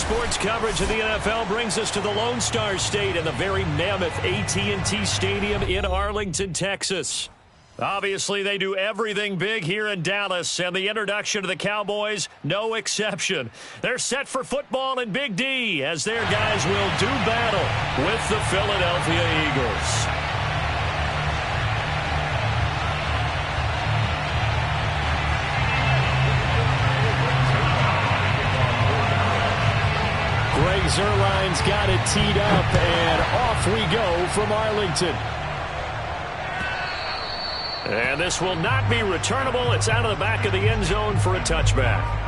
sports coverage of the NFL brings us to the Lone Star State and the very mammoth AT&T Stadium in Arlington, Texas. Obviously, they do everything big here in Dallas, and the introduction of the Cowboys, no exception. They're set for football in Big D as their guys will do battle with the Philadelphia Eagles. Greg Zuerlein's got it teed up, and off we go from Arlington. And this will not be returnable. It's out of the back of the end zone for a touchback.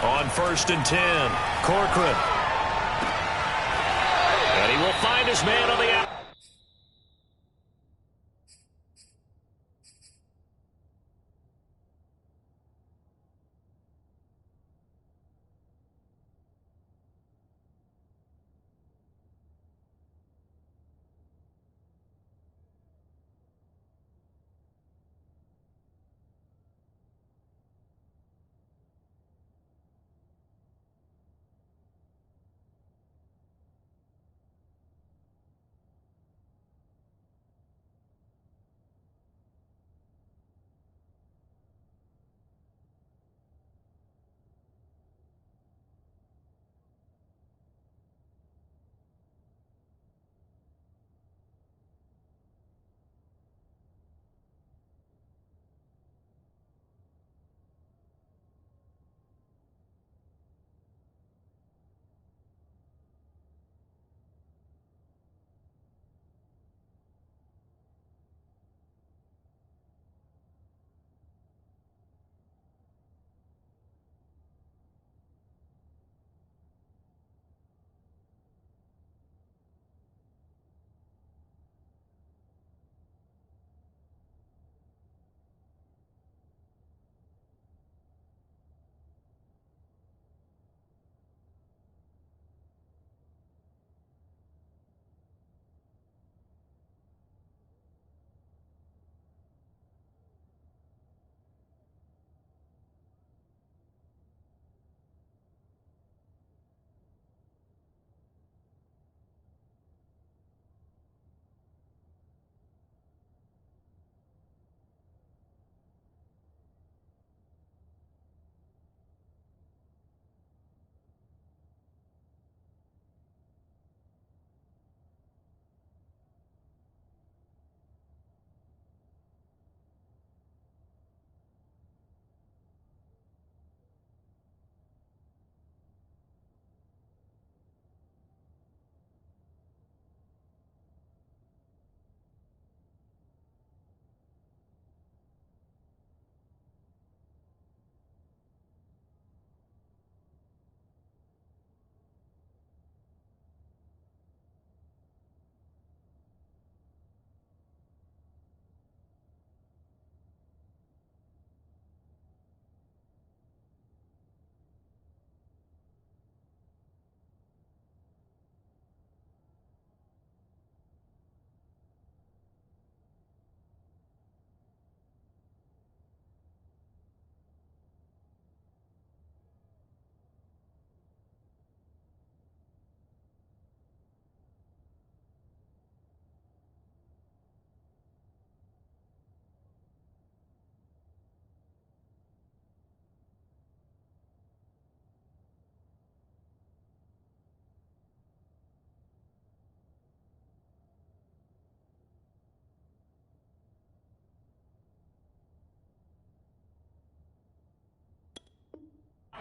On 1st and 10, Corcoran. And he will find his man on the out.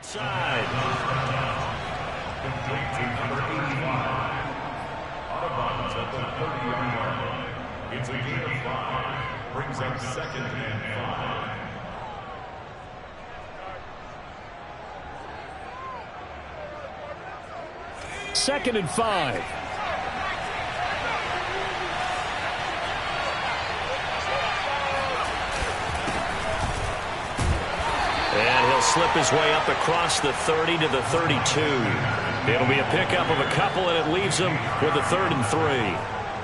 Side. Autobots at the 30-yard line. It's a gain of 5. Brings up 2nd and 5. 2nd and 5. And he'll slip his way up across the 30 to the 32. It'll be a pickup of a couple, and it leaves him with a 3rd and 3.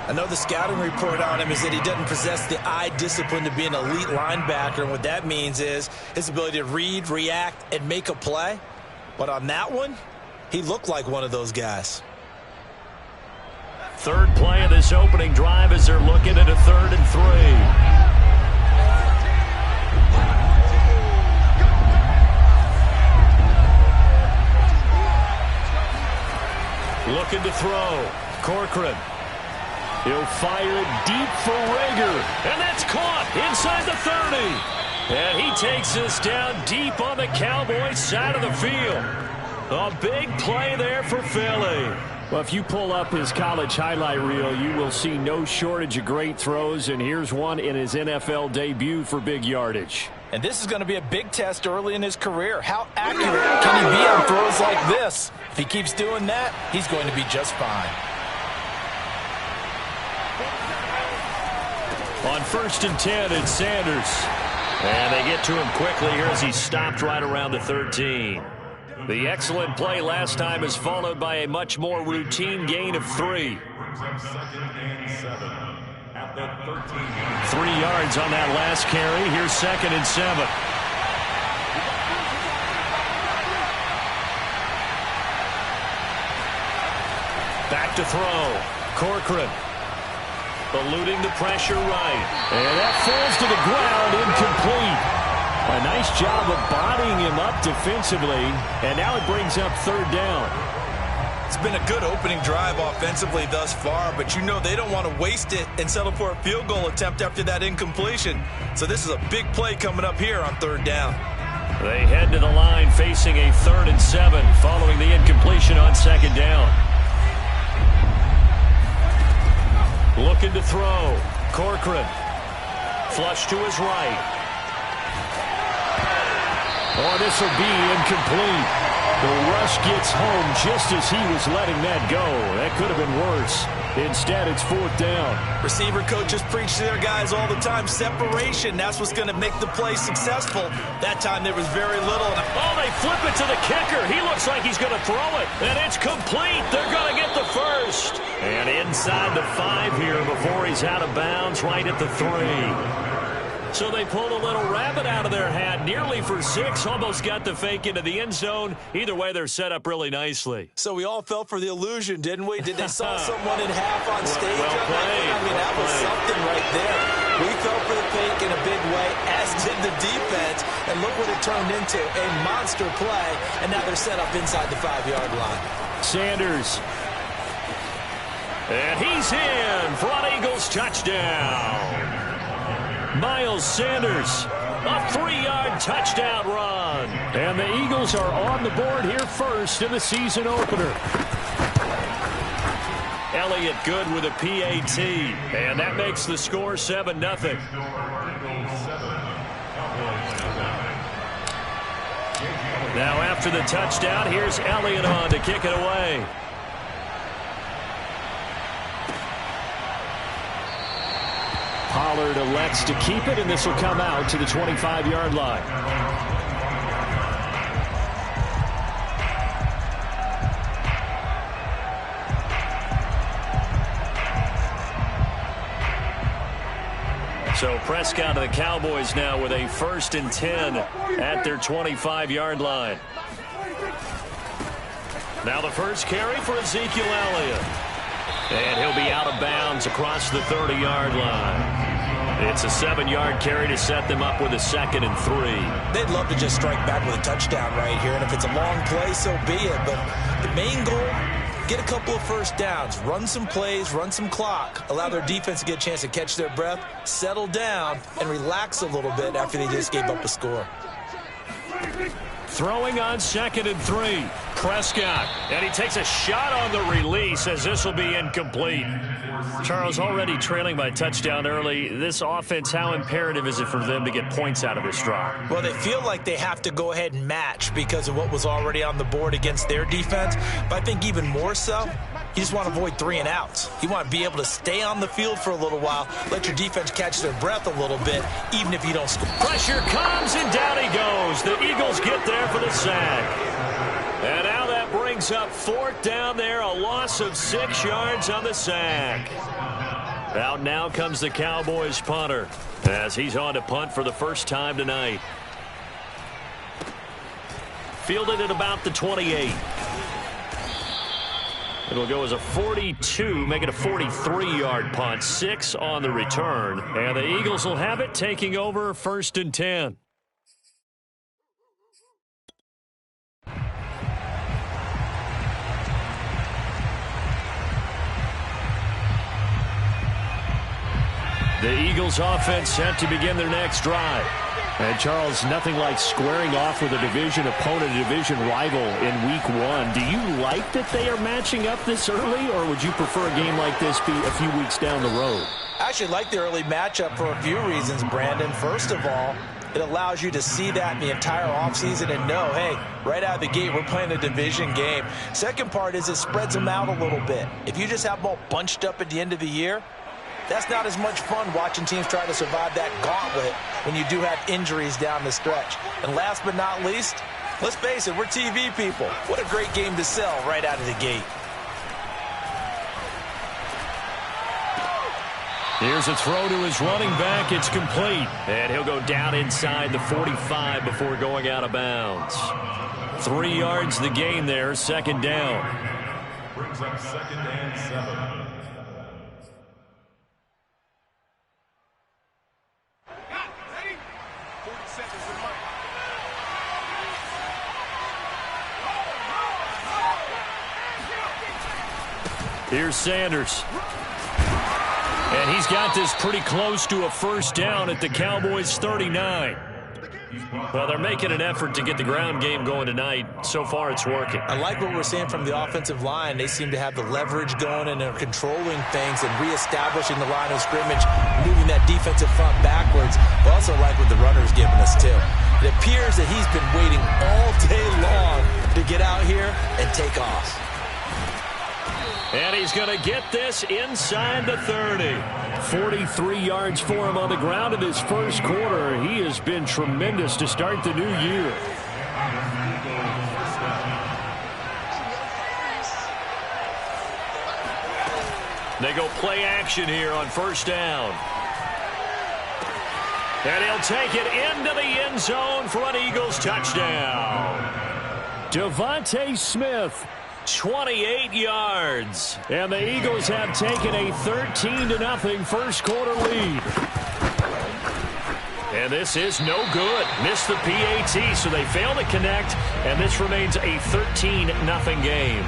I know the scouting report on him is that he doesn't possess the eye discipline to be an elite linebacker. And what that means is his ability to read, react, and make a play. But on that one, he looked like one of those guys. 3rd play of this opening drive as they're looking at a 3rd and 3. Looking to throw. Corcoran. He'll fire it deep for Rager. And that's caught inside the 30. And he takes this down deep on the Cowboys side of the field. A big play there for Philly. Well, if you pull up his college highlight reel, you will see no shortage of great throws. And here's one in his NFL debut for big yardage. And this is going to be a big test early in his career. How accurate can he be on throws like this? If he keeps doing that, he's going to be just fine. On 1st and 10, it's Sanders. And they get to him quickly here as he stopped right around the 13. The excellent play last time is followed by a much more routine gain of 3. 3 yards on that last carry. Here's 2nd and 7. Back to throw. Corcoran. Eluding the pressure right. And that falls to the ground, incomplete. A nice job of bodying him up defensively. And now it brings up 3rd down. It's been a good opening drive offensively thus far, but you know they don't want to waste it and settle for a field goal attempt after that incompletion. So this is a big play coming up here on 3rd down. They head to the line facing a 3rd and 7 following the incompletion on 2nd down. Looking to throw. Corcoran. Flush to his right. Oh, this will be incomplete. The rush gets home just as he was letting that go. That could have been worse. Instead, it's 4th down. Receiver coaches preach to their guys all the time. Separation, that's what's going to make the play successful. That time there was very little. Oh, they flip it to the kicker. He looks like he's going to throw it. And it's complete. They're going to get the 1st. And inside the 5 here before he's out of bounds right at the 3. So they pulled a little rabbit out of their hat, nearly for 6, almost got the fake into the end zone. Either way, they're set up really nicely. So we all fell for the illusion, didn't we? Did they saw someone in half on stage? Well played. I mean, that was something right there. We fell for the fake in a big way, as did the defense. And look what it turned into, a monster play. And now they're set up inside the 5-yard line. Sanders. And he's in for an Eagles touchdown. Miles Sanders, a 3-yard touchdown run. And the Eagles are on the board here first in the season opener. Elliott good with a PAT. And that makes the score 7-0. Now after the touchdown, here's Elliott on to kick it away. Pollard elects to keep it, and this will come out to the 25-yard line. So Prescott of the Cowboys now with a 1st and 10 at their 25-yard line. Now the first carry for Ezekiel Elliott. And he'll be out of bounds across the 30-yard line. It's a 7-yard carry to set them up with a 2nd and 3. They'd love to just strike back with a touchdown right here. And if it's a long play, so be it. But the main goal, get a couple of first downs, run some plays, run some clock, allow their defense to get a chance to catch their breath, settle down, and relax a little bit after they just gave up a score. Throwing on 2nd and 3. Prescott, and he takes a shot on the release as this will be incomplete. Charles, already trailing by touchdown early. This offense, how imperative is it for them to get points out of this drive? Well, they feel like they have to go ahead and match because of what was already on the board against their defense. But I think even more so, you just want to avoid 3 and outs. You want to be able to stay on the field for a little while, let your defense catch their breath a little bit, even if you don't score. Pressure comes, and down he goes. The Eagles get there for the sack. And now that brings up 4th down there, a loss of 6 yards on the sack. Out now comes the Cowboys punter as he's on to punt for the first time tonight. Fielded at about the 28. It'll go as a 42, make it a 43-yard punt, 6 on the return. And the Eagles will have it, taking over 1st and 10. The Eagles offense set to begin their next drive. And Charles, nothing like squaring off with a division opponent, a division rival in week 1. Do you like that they are matching up this early, or would you prefer a game like this be a few weeks down the road? I actually like the early matchup for a few reasons, Brandon. First of all, it allows you to see that in the entire offseason and know, hey, right out of the gate, we're playing a division game. Second part is it spreads them out a little bit. If you just have them all bunched up at the end of the year, that's not as much fun watching teams try to survive that gauntlet when you do have injuries down the stretch. And last but not least, let's face it, we're TV people. What a great game to sell right out of the gate. Here's a throw to his running back. It's complete. And he'll go down inside the 45 before going out of bounds. 3 yards the gain there, 2nd down. Brings up 2nd and 7. Here's Sanders. And he's got this pretty close to a 1st down at the Cowboys' 39. Well, they're making an effort to get the ground game going tonight. So far, it's working. I like what we're seeing from the offensive line. They seem to have the leverage going, and they're controlling things and reestablishing the line of scrimmage, moving that defensive front backwards. But also like what the runner's giving us, too. It appears that he's been waiting all day long to get out here and take off. And he's going to get this inside the 30. 43 yards for him on the ground in his first quarter. He has been tremendous to start the new year. They go play action here on 1st down. And he'll take it into the end zone for an Eagles touchdown. Devontae Smith, 28 yards. And the Eagles have taken a 13-0 first quarter lead. And this is no good. Missed the PAT, so they fail to connect, and this remains a 13-0 game.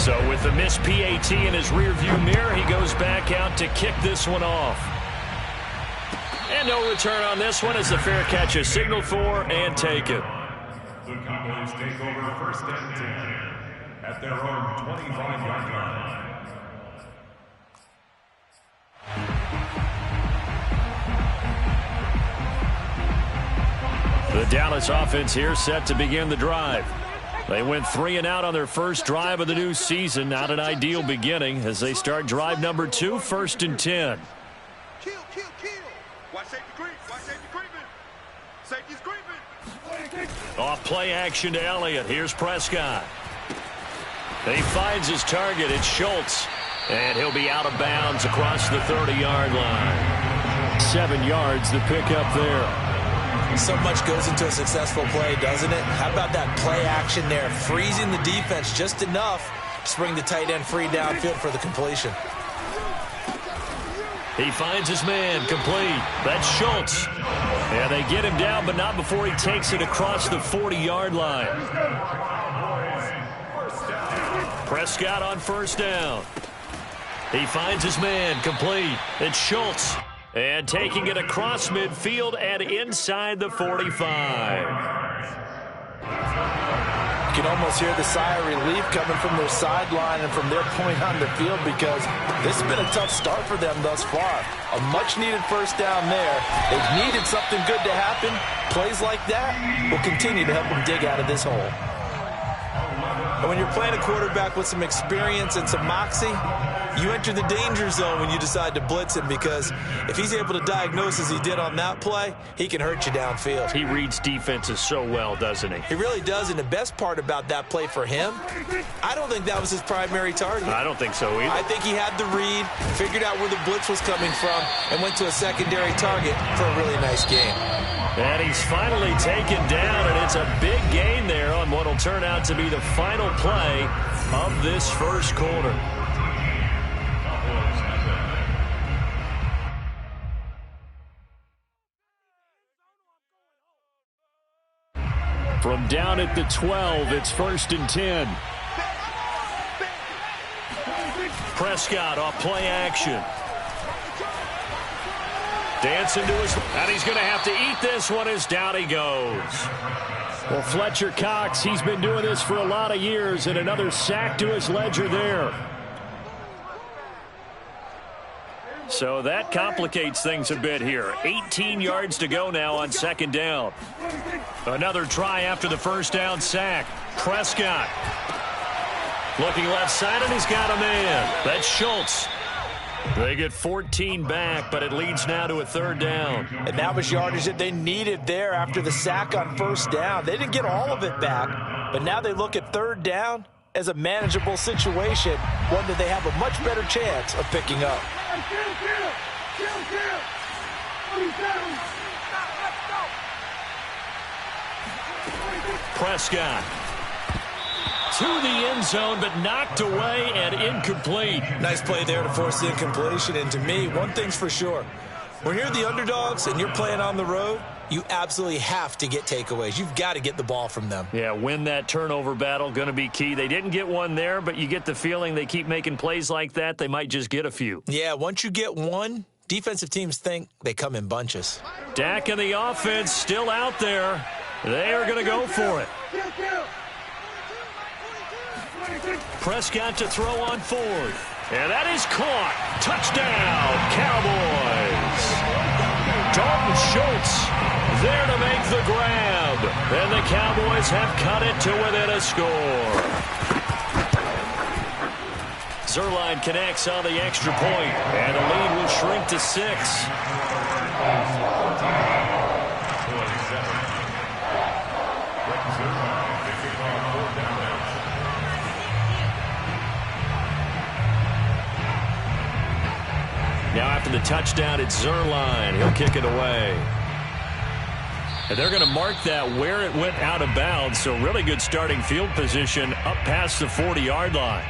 So with the missed PAT in his rearview mirror, he goes back out to kick this one off. And no return on this one as the fair catch is signaled for and taken. The Cowboys take over 1st and 10 at their own 25-yard line. The Dallas offense here set to begin the drive. They went 3 and out on their first drive of the new season. Not an ideal beginning as they start drive number 2, 1st and 10. Kill. Watch safety creep. Watch safety creeping. Safety's creeping. Off play action to Elliott. Here's Prescott. He finds his target. It's Schultz. And he'll be out of bounds across the 30-yard line. 7 yards, the pickup there. So much goes into a successful play, doesn't it? How about that play action there? Freezing the defense just enough to bring the tight end free downfield for the completion. He finds his man, complete. That's Schultz. And they get him down, but not before he takes it across the 40-yard line. Prescott on 1st down. He finds his man, complete. It's Schultz. And taking it across midfield and inside the 45. You can almost hear the sigh of relief coming from their sideline and from their point on the field, because this has been a tough start for them thus far. A much-needed first down there. They've needed something good to happen. Plays like that will continue to help them dig out of this hole. And when you're playing a quarterback with some experience and some moxie, you enter the danger zone when you decide to blitz him, because if he's able to diagnose as he did on that play, he can hurt you downfield. He reads defenses so well, doesn't he? He really does, and the best part about that play for him, I don't think that was his primary target. I don't think so either. I think he had the read, figured out where the blitz was coming from, and went to a secondary target for a really nice game. And he's finally taken down, and it's a big gain there on what will turn out to be the final play of this first quarter. From down at the 12, it's 1st and 10. Prescott off play action. Dancing to his, and he's going to have to eat this one as down he goes. Well, Fletcher Cox, he's been doing this for a lot of years, and another sack to his ledger there. So that complicates things a bit here. 18 yards to go now on 2nd down. Another try after the first down sack. Prescott looking left side, and he's got a man. That's Schultz. They get 14 back, but it leads now to a 3rd down. And that was yardage that they needed there after the sack on 1st down. They didn't get all of it back, but now they look at 3rd down as a manageable situation, one that they have a much better chance of picking up. Prescott to the end zone, but knocked away and incomplete. Nice play there to force the incompletion. And to me, one thing's for sure. When you're the underdogs and you're playing on the road, you absolutely have to get takeaways. You've got to get the ball from them. Yeah, win that turnover battle, going to be key. They didn't get one there, but you get the feeling they keep making plays like that, they might just get a few. Yeah, once you get one, defensive teams think they come in bunches. Dak and the offense still out there. They are going to go for it. Prescott to throw on 4th. And that is caught. Touchdown, Cowboys. Dalton Schultz there to make the grab. And the Cowboys have cut it to within a score. Zuerlein connects on the extra point, and the lead will shrink to 6. Now after the touchdown, it's Zuerlein. He'll kick it away. And they're going to mark that where it went out of bounds, so really good starting field position up past the 40-yard line.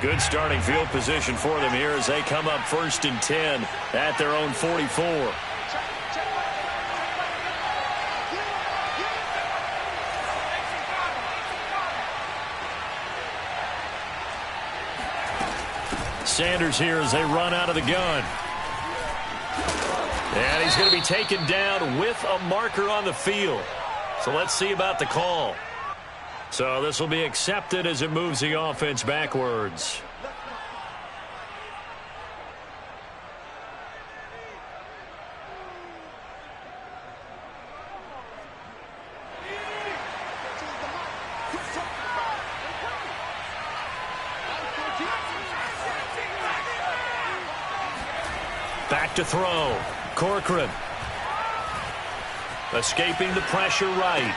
Good starting field position for them here as they come up 1st and 10 at their own 44. Sanders here as they run out of the gun. And he's going to be taken down with a marker on the field. So let's see about the call. So this will be accepted as it moves the offense backwards. Back to throw. Corcoran. Escaping the pressure right.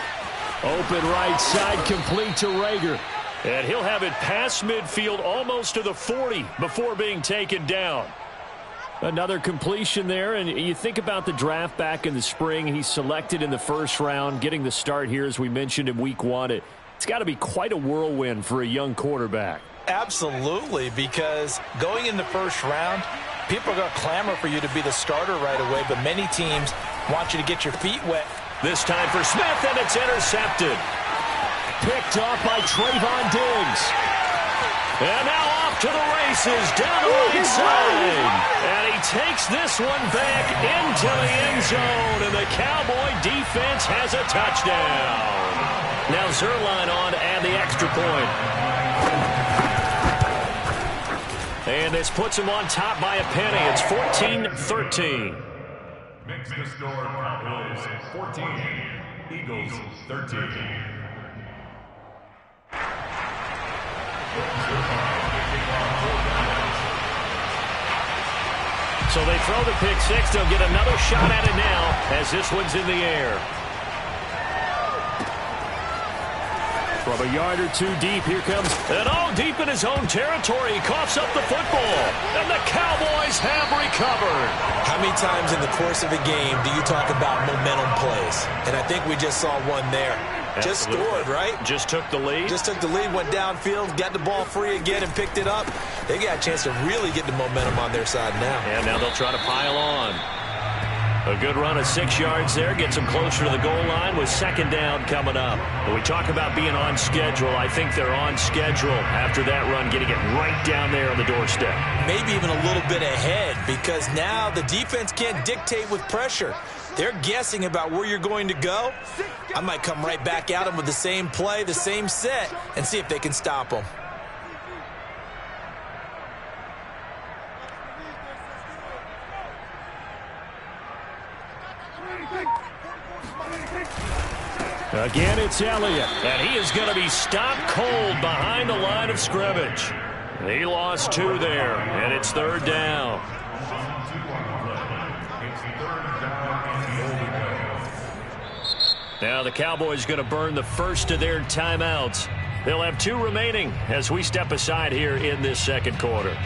Open right side, complete to Rager. And he'll have it past midfield almost to the 40 before being taken down. Another completion there, and you think about the draft back in the spring. He's selected in the 1st round, getting the start here, as we mentioned in week 1 at It's got to be quite a whirlwind for a young quarterback. Absolutely, because going in the first round, people are going to clamor for you to be the starter right away, but many teams want you to get your feet wet. This time for Smith, and it's intercepted. Picked off by Trayvon Diggs. And now off to the races, down the right side. And he takes this one back into the end zone, and the Cowboy defense has a touchdown. Now Zerline on to add the extra point. And this puts him on top by a penny. It's 14-13. Makes the score Cowboys 14, Eagles 13. So they throw the pick six. They'll get another shot at it now as this one's in the air. From a yard or two deep, here comes, and deep in his own territory. He coughs up the football, and the Cowboys have recovered. How many times in the course of a game do you talk about momentum plays? And I think we just saw one there. Absolutely. Just scored, right? Just took the lead. Just took the lead, went downfield, got the ball free again, and picked it up. They got a chance to really get the momentum on their side now. And now they'll try to pile on. A good run of 6 yards there. Gets them closer to the goal line with second down coming up. When we talk about being on schedule, I think they're on schedule after that run, getting it right down there on the doorstep. Maybe even a little bit ahead, because now the defense can't dictate with pressure. They're guessing about where you're going to go. I might come right back at them with the same play, the same set, and see if they can stop them. Again, it's Elliott, and he is going to be stopped cold behind the line of scrimmage. He lost 2 there, and it's third down. Now the Cowboys going to burn the first of their timeouts. They'll have 2 remaining as we step aside here in this second quarter.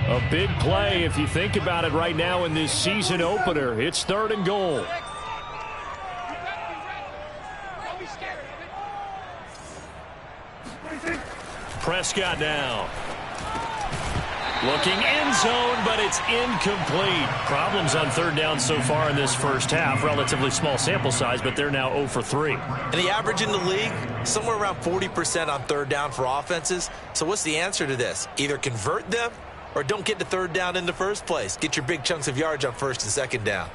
A big play if you think about it right now in this season opener. It's 3rd and goal. Prescott now. Looking end zone, but it's incomplete. Problems on third down so far in this first half. Relatively small sample size, but they're now 0 for 3. And the average in the league, somewhere around 40% on third down for offenses. So what's the answer to this? Either convert them or don't get to third down in the first place. Get your big chunks of yards on first and second down.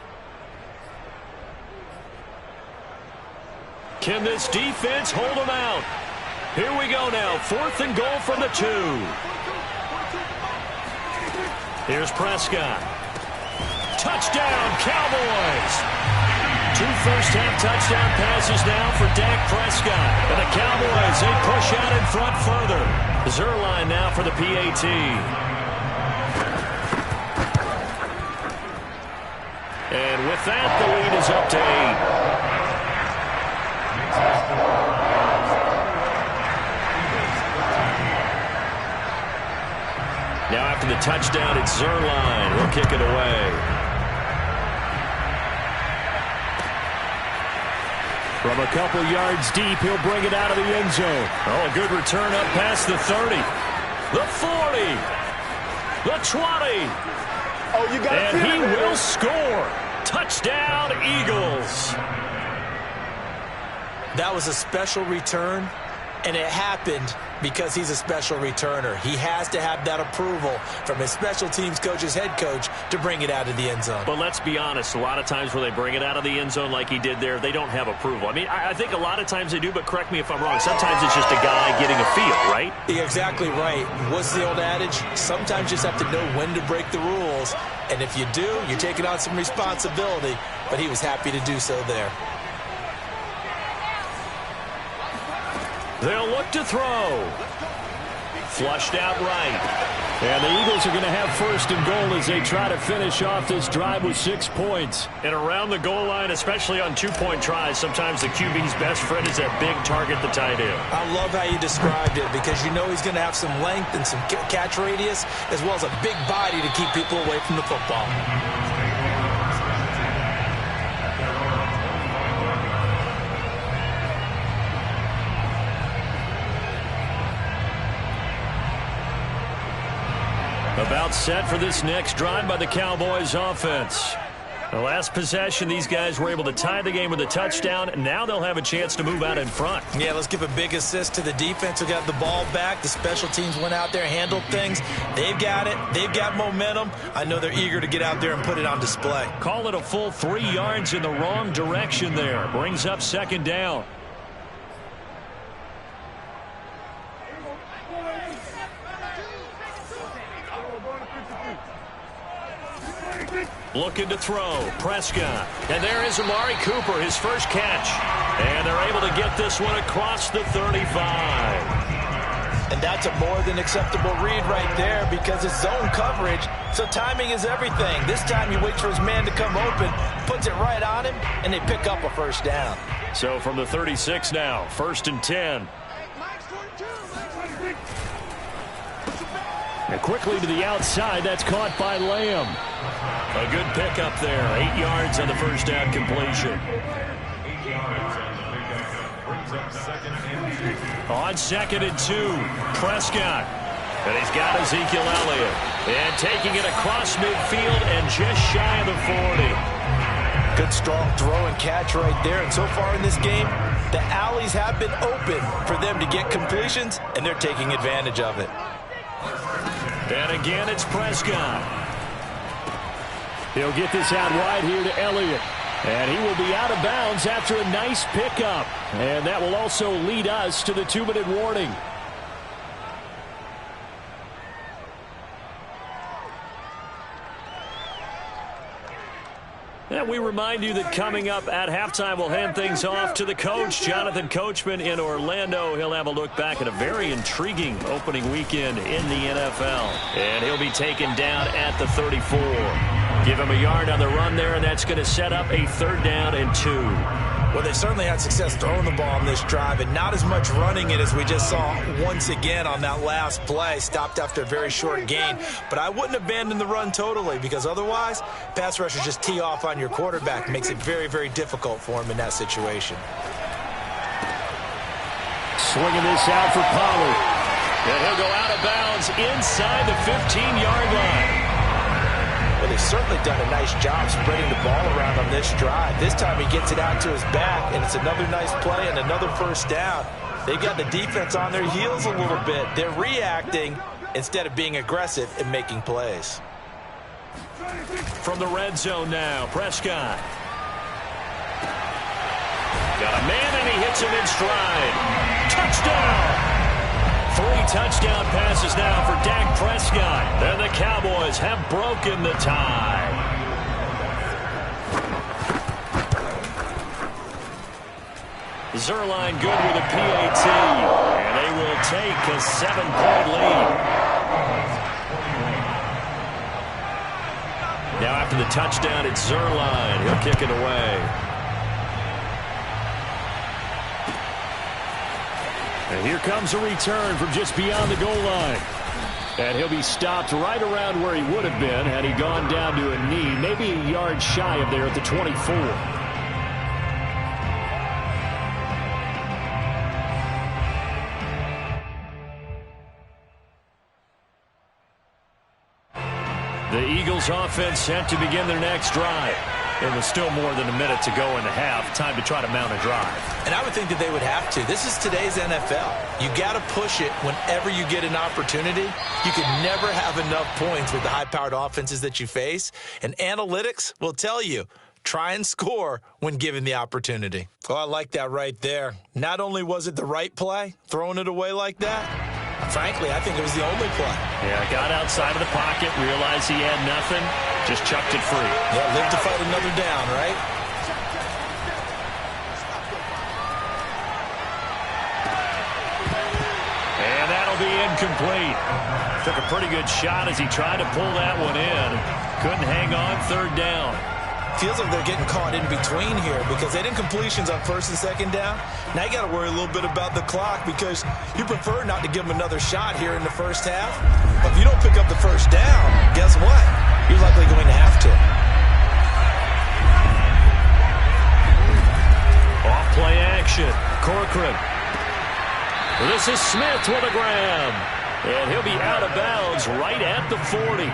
Can this defense hold them out? Here we go now. 4th and goal from the 2. Here's Prescott. Touchdown, Cowboys. 2 first-half touchdown passes now for Dak Prescott. And the Cowboys, they push out in front further. Zerline now for the PAT. And with that, the lead is up to 8. Now after the touchdown, it's Zerline. He'll kick it away. From a couple yards deep, he'll bring it out of the end zone. Oh, a good return up past the 30. The 40. The 20. Oh, you got and he will score. Touchdown, Eagles. That was a special return, and it happened because he's a special returner. He has to have that approval from his special teams coach's head coach to bring it out of the end zone. But let's be honest, a lot of times when they bring it out of the end zone like he did there, they don't have approval. I mean, I think a lot of times they do, but correct me if I'm wrong. Sometimes it's just a guy getting a feel, right? You're exactly right. What's the old adage? Sometimes you just have to know when to break the rules. And if you do, you're taking on some responsibility. But he was happy to do so there. They'll look to throw. Flushed out right. And the Eagles are going to have 1st and goal as they try to finish off this drive with 6 points. And around the goal line, especially on 2-point tries, sometimes the QB's best friend is that big target, the tight end. I love how you described it because you know he's going to have some length and some catch radius as well as a big body to keep people away from the football. About set for this next drive by the Cowboys offense. The last possession, these guys were able to tie the game with a touchdown, and now they'll have a chance to move out in front. Yeah, let's give a big assist to the defense who got the ball back. The special teams went out there, handled things. They've got it. They've got momentum. I know they're eager to get out there and put it on display. Call it a full 3 yards in the wrong direction there. Brings up second down. Looking to throw. Prescott. And there is Amari Cooper, his first catch. And they're able to get this one across the 35. And that's a more than acceptable read right there because it's zone coverage, so timing is everything. This time he waits for his man to come open, puts it right on him, and they pick up a first down. So from the 36 now, 1st and 10. And quickly to the outside, that's caught by Lamb. A good pickup there, 8 yards on the first down completion. 8 yards on the pickup. Brings up 2nd and 2. On 2nd and 2, Prescott. And he's got Ezekiel Elliott. And taking it across midfield and just shy of the 40. Good strong throw and catch right there. And so far in this game, the alleys have been open for them to get completions, and they're taking advantage of it. And again, it's Prescott. He'll get this out wide here to Elliott. And he will be out of bounds after a nice pickup. And that will also lead us to the 2-minute warning. And we remind you that coming up at halftime, we'll hand things off to the coach, Jonathan Coachman in Orlando. He'll have a look back at a very intriguing opening weekend in the NFL. And he'll be taken down at the 34. Give him a yard on the run there, and that's going to set up a 3rd down and 2. Well, they certainly had success throwing the ball on this drive, and not as much running it as we just saw once again on that last play. Stopped after a very short gain. But I wouldn't abandon the run totally, because otherwise, pass rushers just tee off on your quarterback. Makes it very, very difficult for him in that situation. Swinging this out for Pollard. And he'll go out of bounds inside the 15-yard line. Well, they've certainly done a nice job spreading the ball around on this drive. This time he gets it out to his back, and it's another nice play and another first down. They've got the defense on their heels a little bit. They're reacting instead of being aggressive and making plays. From the red zone now, Prescott. Got a man, and he hits him in stride. Touchdown! 3 touchdown passes now for Dak Prescott. And the Cowboys have broken the tie. Zerline good with a PAT. And they will take a 7-point lead. Now after the touchdown, it's Zerline. He'll kick it away. And here comes a return from just beyond the goal line. And he'll be stopped right around where he would have been had he gone down to a knee, maybe a yard shy of there at the 24. The Eagles offense set to begin their next drive. And with still more than a minute to go in the half, time to try to mount a drive. And I would think that they would have to. This is today's NFL. You got to push it whenever you get an opportunity. You can never have enough points with the high-powered offenses that you face. And analytics will tell you, try and score when given the opportunity. Oh, I like that right there. Not only was it the right play, throwing it away like that, frankly, I think it was the only play. Yeah, got outside of the pocket, realized he had nothing, just chucked it free. Yeah, live to fight another down, right? And that'll be incomplete. Took a pretty good shot as he tried to pull that one in. Couldn't hang on, 3rd down. Feels like they're getting caught in between here because they did completions on 1st and 2nd down. Now you got to worry a little bit about the clock because you prefer not to give them another shot here in the first half. But if you don't pick up the first down, guess what? You're likely going to have to. Off play action. Corcoran. This is Smith with a grab. And he'll be out of bounds right at the 40.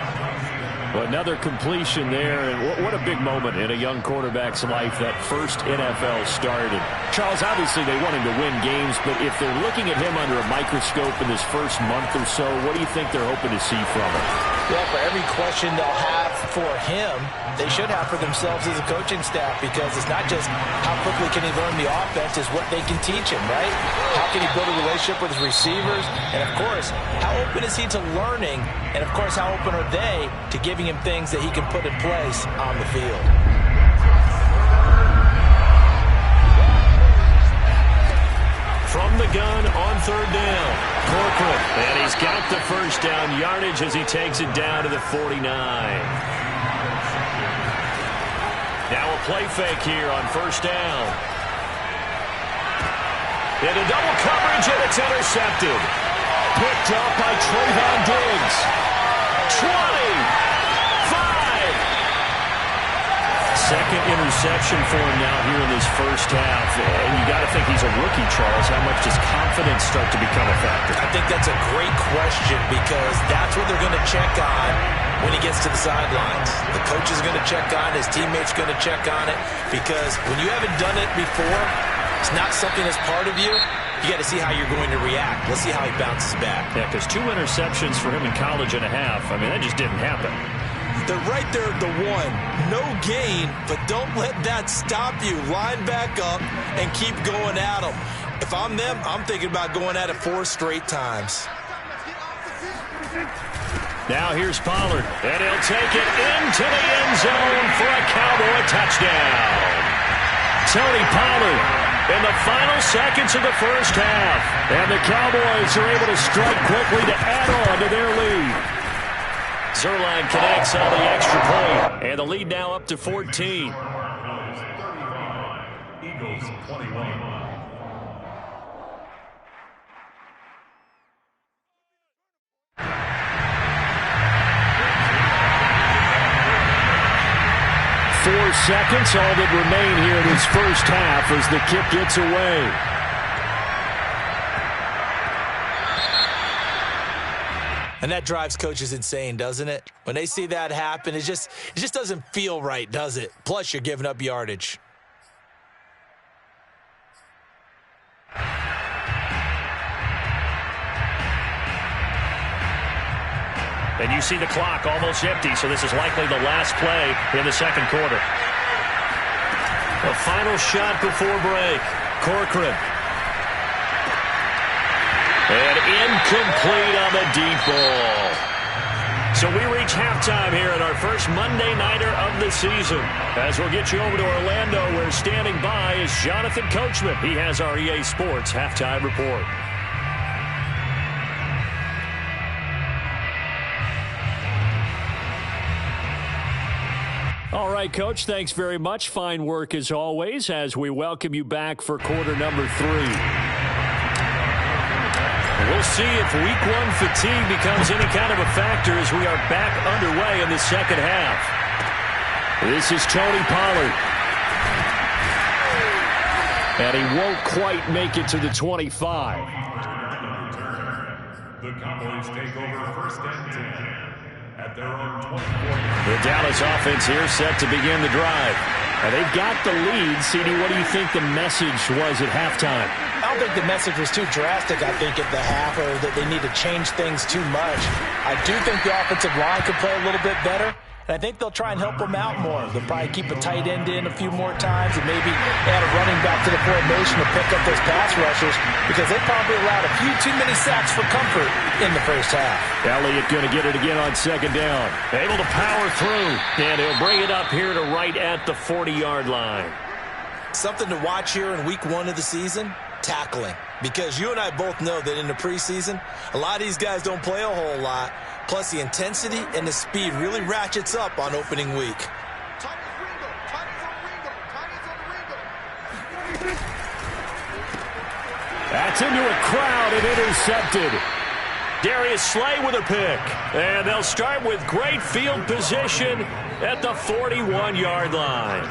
Another completion there, and what a big moment in a young quarterback's life, that first NFL start. And Charles, obviously they want him to win games, but if they're looking at him under a microscope in this first month or so, what do you think they're hoping to see from him? Well, for every question they'll have for him, they should have for themselves as a coaching staff, because it's not just how quickly can he learn the offense, it's what they can teach him, right? How can he build a relationship with his receivers? And, of course, how open is he to learning? And, of course, how open are they to giving him things that he can put in place on the field? From the gun on third down, Corcoran. And he's got the first down yardage as he takes it down to the 49. Now a play fake here on first down. Into double coverage, and it's intercepted. Picked up by Trayvon Diggs. 20. Second interception for him now here in this first half. And you got to think he's a rookie, Charles. How much does confidence start to become a factor? I think that's a great question, because that's what they're going to check on when he gets to the sidelines. The coach is going to check on it. His teammates going to check on it, because when you haven't done it before, it's not something that's part of you. You got to see how you're going to react. Let's see how he bounces back. Yeah, because 2 interceptions for him in college and a half. I mean, that just didn't happen. They're right there at the 1. No gain, but don't let that stop you. Line back up and keep going at them. If I'm them, I'm thinking about going at it 4 straight times. Now here's Pollard, and he'll take it into the end zone for a Cowboy touchdown. Tony Pollard in the final seconds of the first half. And the Cowboys are able to strike quickly to add on to their lead. Zerline connects on the extra point, and the lead now up to 14. Eagles 21. Four seconds, all that remain here in this first half as the kick gets away. And that drives coaches insane, doesn't it? When they see that happen, it just doesn't feel right, does it? Plus, you're giving up yardage. And you see the clock almost empty, so this is likely the last play in the second quarter. A final shot before break. Corcoran. And incomplete on the deep ball. So we reach halftime here at our first Monday Nighter of the season. As we'll get you over to Orlando, where standing by is Jonathan Coachman. He has our EA Sports Halftime Report. All right, Coach, thanks very much. Fine work as always as we welcome you back for quarter number 3. We'll see if week 1 fatigue becomes any kind of a factor as we are back underway in the second half. This is Tony Pollard. And he won't quite make it to the 25. The Cowboys take over first and 10 at their own 24. The Dallas offense here set to begin the drive. And they've got the lead. CD, what do you think the message was at halftime? I don't think the message was too drastic, I think, at the half, or that they need to change things too much. I do think the offensive line could play a little bit better, and I think they'll try and help them out more. They'll probably keep a tight end in a few more times and maybe add a running back to the formation to pick up those pass rushers, because they probably allowed a few too many sacks for comfort in the first half. Elliott going to get it again on second down. Able to power through, and he'll bring it up here to right at the 40-yard line. Something to watch here in week 1 of the season, tackling. Because you and I both know that in the preseason, a lot of these guys don't play a whole lot. Plus, the intensity and the speed really ratchets up on opening week. That's into a crowd and intercepted. Darius Slay with a pick. And they'll start with great field position at the 41-yard line.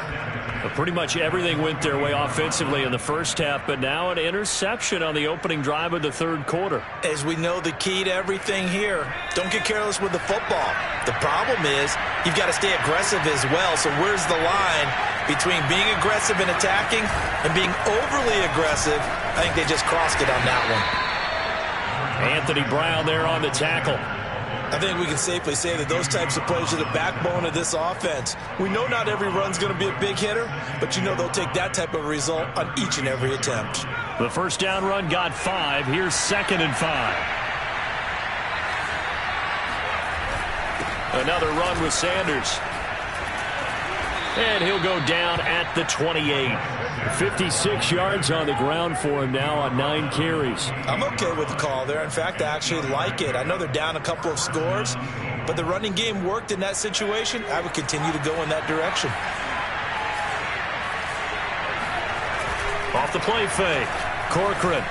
Pretty much everything went their way offensively in the first half, but now an interception on the opening drive of the third quarter. As we know, the key to everything here, don't get careless with the football. The problem is you've got to stay aggressive as well. So where's the line between being aggressive and attacking and being overly aggressive? I think they just crossed it on that one. Anthony Brown there on the tackle. I think we can safely say that those types of plays are the backbone of this offense. We know not every run's going to be a big hitter, but you know they'll take that type of result on each and every attempt. The first down run got 5. Here's 2nd and 5. Another run with Sanders. And he'll go down at the 28. 56 yards on the ground for him now on 9 carries. I'm okay with the call there. In fact, I actually like it. I know they're down a couple of scores, but the running game worked in that situation. I would continue to go in that direction. Off the play fake. Corcoran.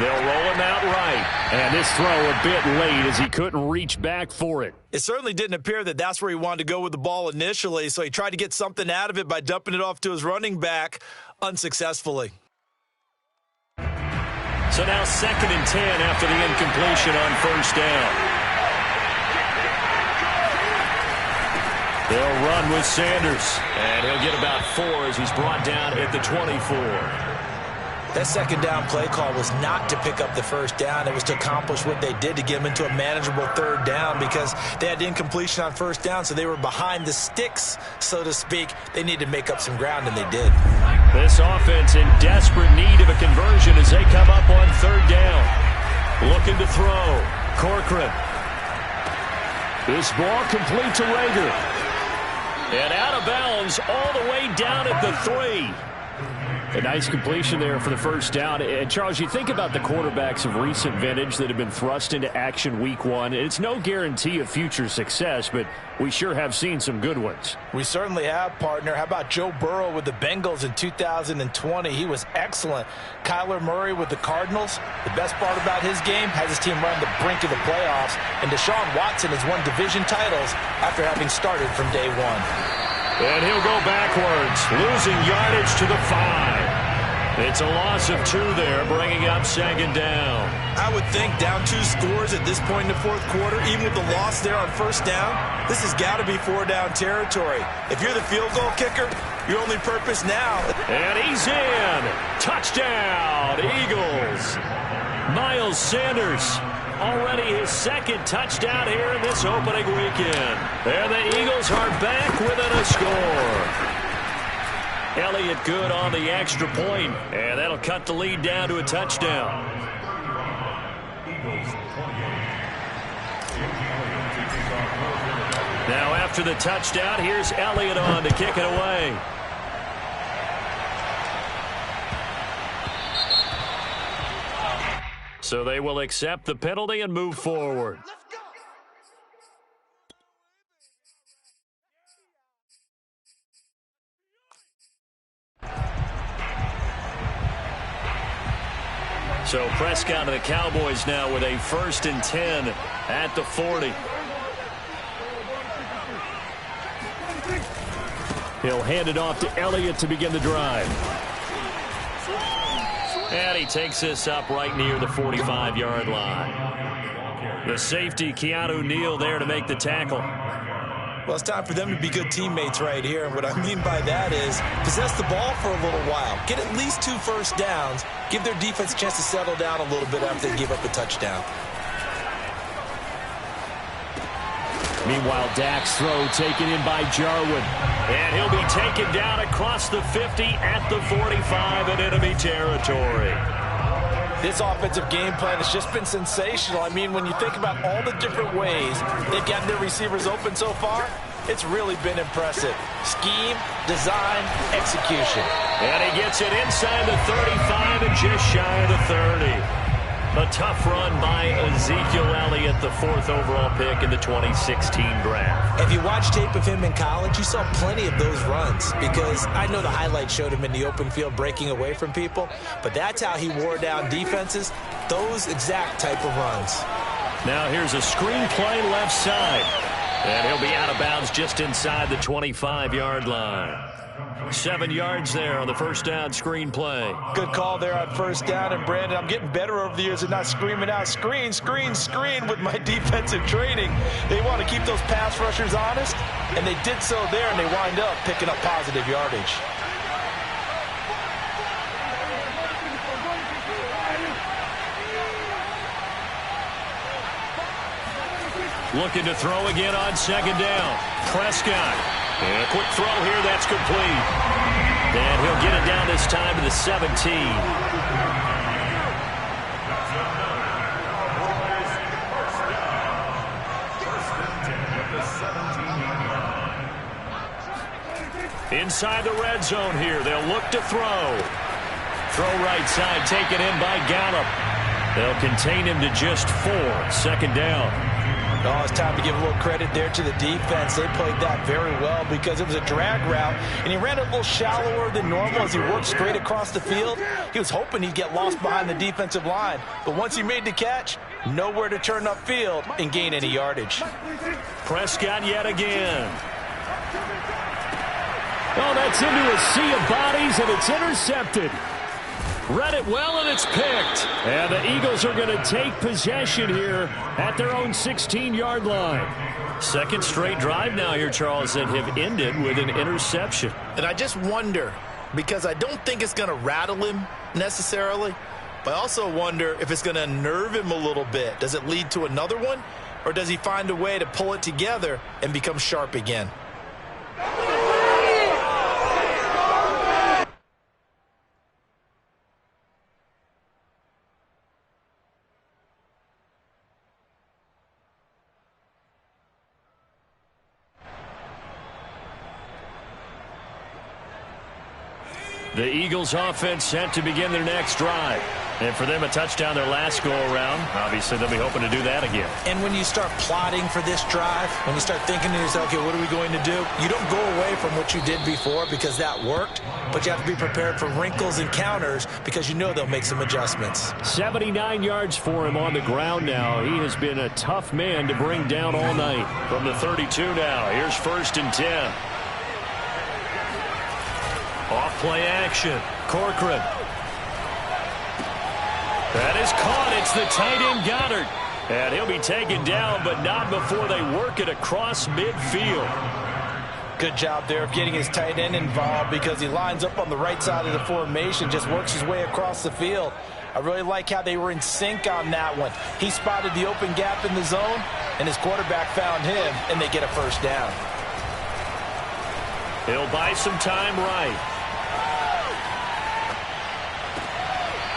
They'll roll him out right. And this throw a bit late as he couldn't reach back for it. It certainly didn't appear that that's where he wanted to go with the ball initially, so he tried to get something out of it by dumping it off to his running back unsuccessfully. So now 2nd and 10 after the incompletion on first down. They'll run with Sanders, and he'll get about 4 as he's brought down at the 24. That second down play call was not to pick up the first down. It was to accomplish what they did to get them into a manageable third down because they had incompletion on first down, so they were behind the sticks, so to speak. They needed to make up some ground, and they did. This offense in desperate need of a conversion as they come up on third down. Looking to throw. Corcoran. This ball complete to Rager. And out of bounds all the way down at the 3. A nice completion there for the first down. And, Charles, you think about the quarterbacks of recent vintage that have been thrust into action week 1. It's no guarantee of future success, but we sure have seen some good ones. We certainly have, partner. How about Joe Burrow with the Bengals in 2020? He was excellent. Kyler Murray with the Cardinals. The best part about his game has his team run the brink of the playoffs. And Deshaun Watson has won division titles after having started from day 1. And he'll go backwards, losing yardage to the 5. It's a loss of 2 there, bringing up 2nd down. I would think down 2 scores at this point in the fourth quarter, even with the loss there on first down, this has got to be 4-down territory. If you're the field goal kicker, your only purpose now. And he's in. Touchdown, Eagles. Miles Sanders. Already his 2nd touchdown here in this opening weekend. And the Eagles are back within a score. Elliott good on the extra point, and that'll cut the lead down to a touchdown. Now after the touchdown, here's Elliott on to kick it away. So they will accept the penalty and move forward. So Prescott and the Cowboys now with a 1st and 10 at the 40. He'll hand it off to Elliott to begin the drive. And he takes this up right near the 45-yard line. The safety, Keanu Neal, there to make the tackle. Well, it's time for them to be good teammates right here. And what I mean by that is possess the ball for a little while. Get at least 2 first downs. Give their defense a chance to settle down a little bit after they give up a touchdown. Meanwhile, Dak's throw taken in by Jarwin. And he'll be taken down across the 50 at the 45 in enemy territory. This offensive game plan has just been sensational. I mean, when you think about all the different ways they've gotten their receivers open so far, it's really been impressive. Scheme, design, execution. And he gets it inside the 35 and just shy of the 30. A tough run by Ezekiel Elliott, the 4th overall pick in the 2016 draft. If you watch tape of him in college, you saw plenty of those runs because I know the highlights showed him in the open field breaking away from people, but that's how he wore down defenses, those exact type of runs. Now here's a screen play left side, and he'll be out of bounds just inside the 25-yard line. 7 yards there on the first down screen play. Good call there on first down. And, Brandon, I'm getting better over the years at not screaming out, screen, screen, screen with my defensive training. They want to keep those pass rushers honest, and they did so there, and they wind up picking up positive yardage. Looking to throw again on second down. Prescott. And a quick throw here, that's complete. And he'll get it down this time to the 17. Inside the red zone here, they'll look to throw. Throw right side, taken in by Gallup. They'll contain him to just 4. Second down. Oh, it's time to give a little credit there to the defense. They played that very well because it was a drag route, and he ran a little shallower than normal as he worked straight across the field. He was hoping he'd get lost behind the defensive line, but once he made the catch, nowhere to turn upfield and gain any yardage. Prescott yet again. Oh, that's into a sea of bodies, and it's intercepted. Read it well, and it's picked. And the Eagles are going to take possession here at their own 16-yard line. Second straight drive now here, Charles, that have ended with an interception. And I just wonder, because I don't think it's going to rattle him necessarily, but I also wonder if it's going to unnerve him a little bit. Does it lead to another one, or does he find a way to pull it together and become sharp again? The Eagles offense set to begin their next drive. And for them, a touchdown their last go-around. Obviously, they'll be hoping to do that again. And when you start plotting for this drive, when you start thinking to yourself, okay, what are we going to do? You don't go away from what you did before because that worked, but you have to be prepared for wrinkles and counters because you know they'll make some adjustments. 79 yards for him on the ground now. He has been a tough man to bring down all night. From the 32 now, here's 1st and 10. Off play action. Corcoran. That is caught. It's the tight end Goddard. And he'll be taken down, but not before they work it across midfield. Good job there of getting his tight end involved because he lines up on the right side of the formation, just works his way across the field. I really like how they were in sync on that one. He spotted the open gap in the zone, and his quarterback found him, and they get a first down. He'll buy some time right.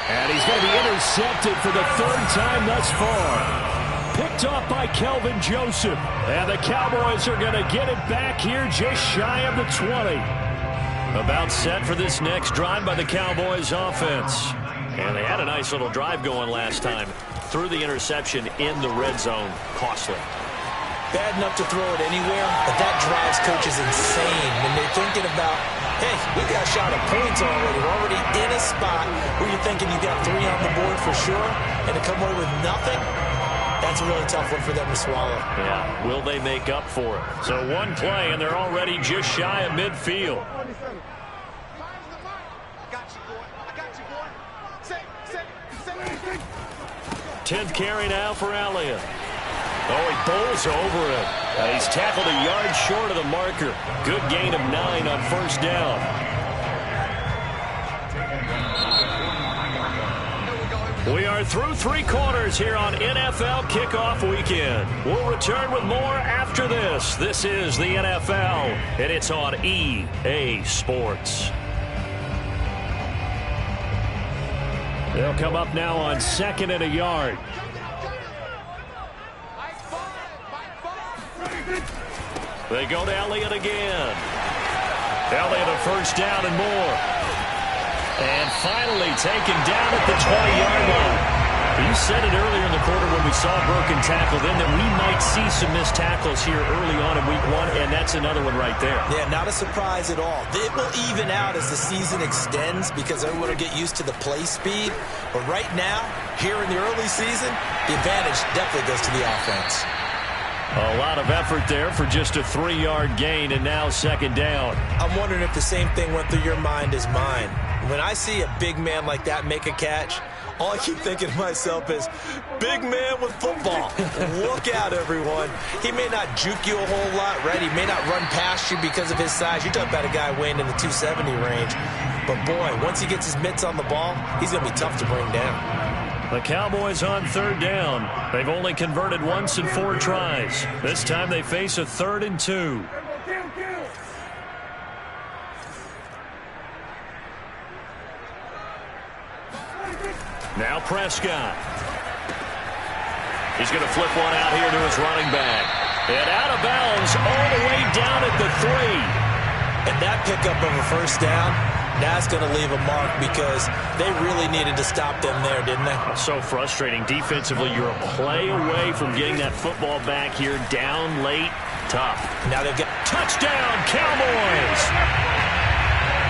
And he's going to be intercepted for the 3rd time thus far. Picked off by Kelvin Joseph. And the Cowboys are going to get it back here just shy of the 20. About set for this next drive by the Cowboys offense. And they had a nice little drive going last time. Threw the interception in the red zone. Costly. Bad enough to throw it anywhere, but that drives coaches insane when they're thinking about, hey, we got a shot at points already. We're already in a spot where you're thinking you got 3 on the board for sure, and to come away with nothing, that's a really tough one for them to swallow. Yeah, will they make up for it? So one play, and they're already just shy of midfield. 10th carry now for Elliott. Oh, he bowls over it. He's tackled a yard short of the marker. Good gain of 9 on first down. We are through 3 quarters here on NFL Kickoff Weekend. We'll return with more after this. This is the NFL, and it's on EA Sports. They'll come up now on 2nd and a yard. They go to Elliott again. Elliott a first down and more. And finally taken down at the 20-yard line. You said it earlier in the quarter when we saw a broken tackle then that we might see some missed tackles here early on in week 1, and that's another one right there. Yeah, not a surprise at all. It will even out as the season extends because everyone will get used to the play speed. But right now, here in the early season, the advantage definitely goes to the offense. A lot of effort there for just a 3-yard gain, and now second down. I'm wondering if the same thing went through your mind as mine. When I see a big man like that make a catch, all I keep thinking to myself is, big man with football. Look out, everyone. He may not juke you a whole lot, right? He may not run past you because of his size. You're talking about a guy weighing in the 270 range. But, boy, once he gets his mitts on the ball, he's going to be tough to bring down. The Cowboys on third down. They've only converted once in 4 tries. This time they face a 3rd and 2. Now Prescott. He's going to flip one out here to his running back. And out of bounds all the way down at the 3. And that pickup of a first down, that's going to leave a mark because they really needed to stop them there, didn't they? So frustrating. Defensively, you're a play away from getting that football back here. Down late, tough. Now they've got touchdown, Cowboys!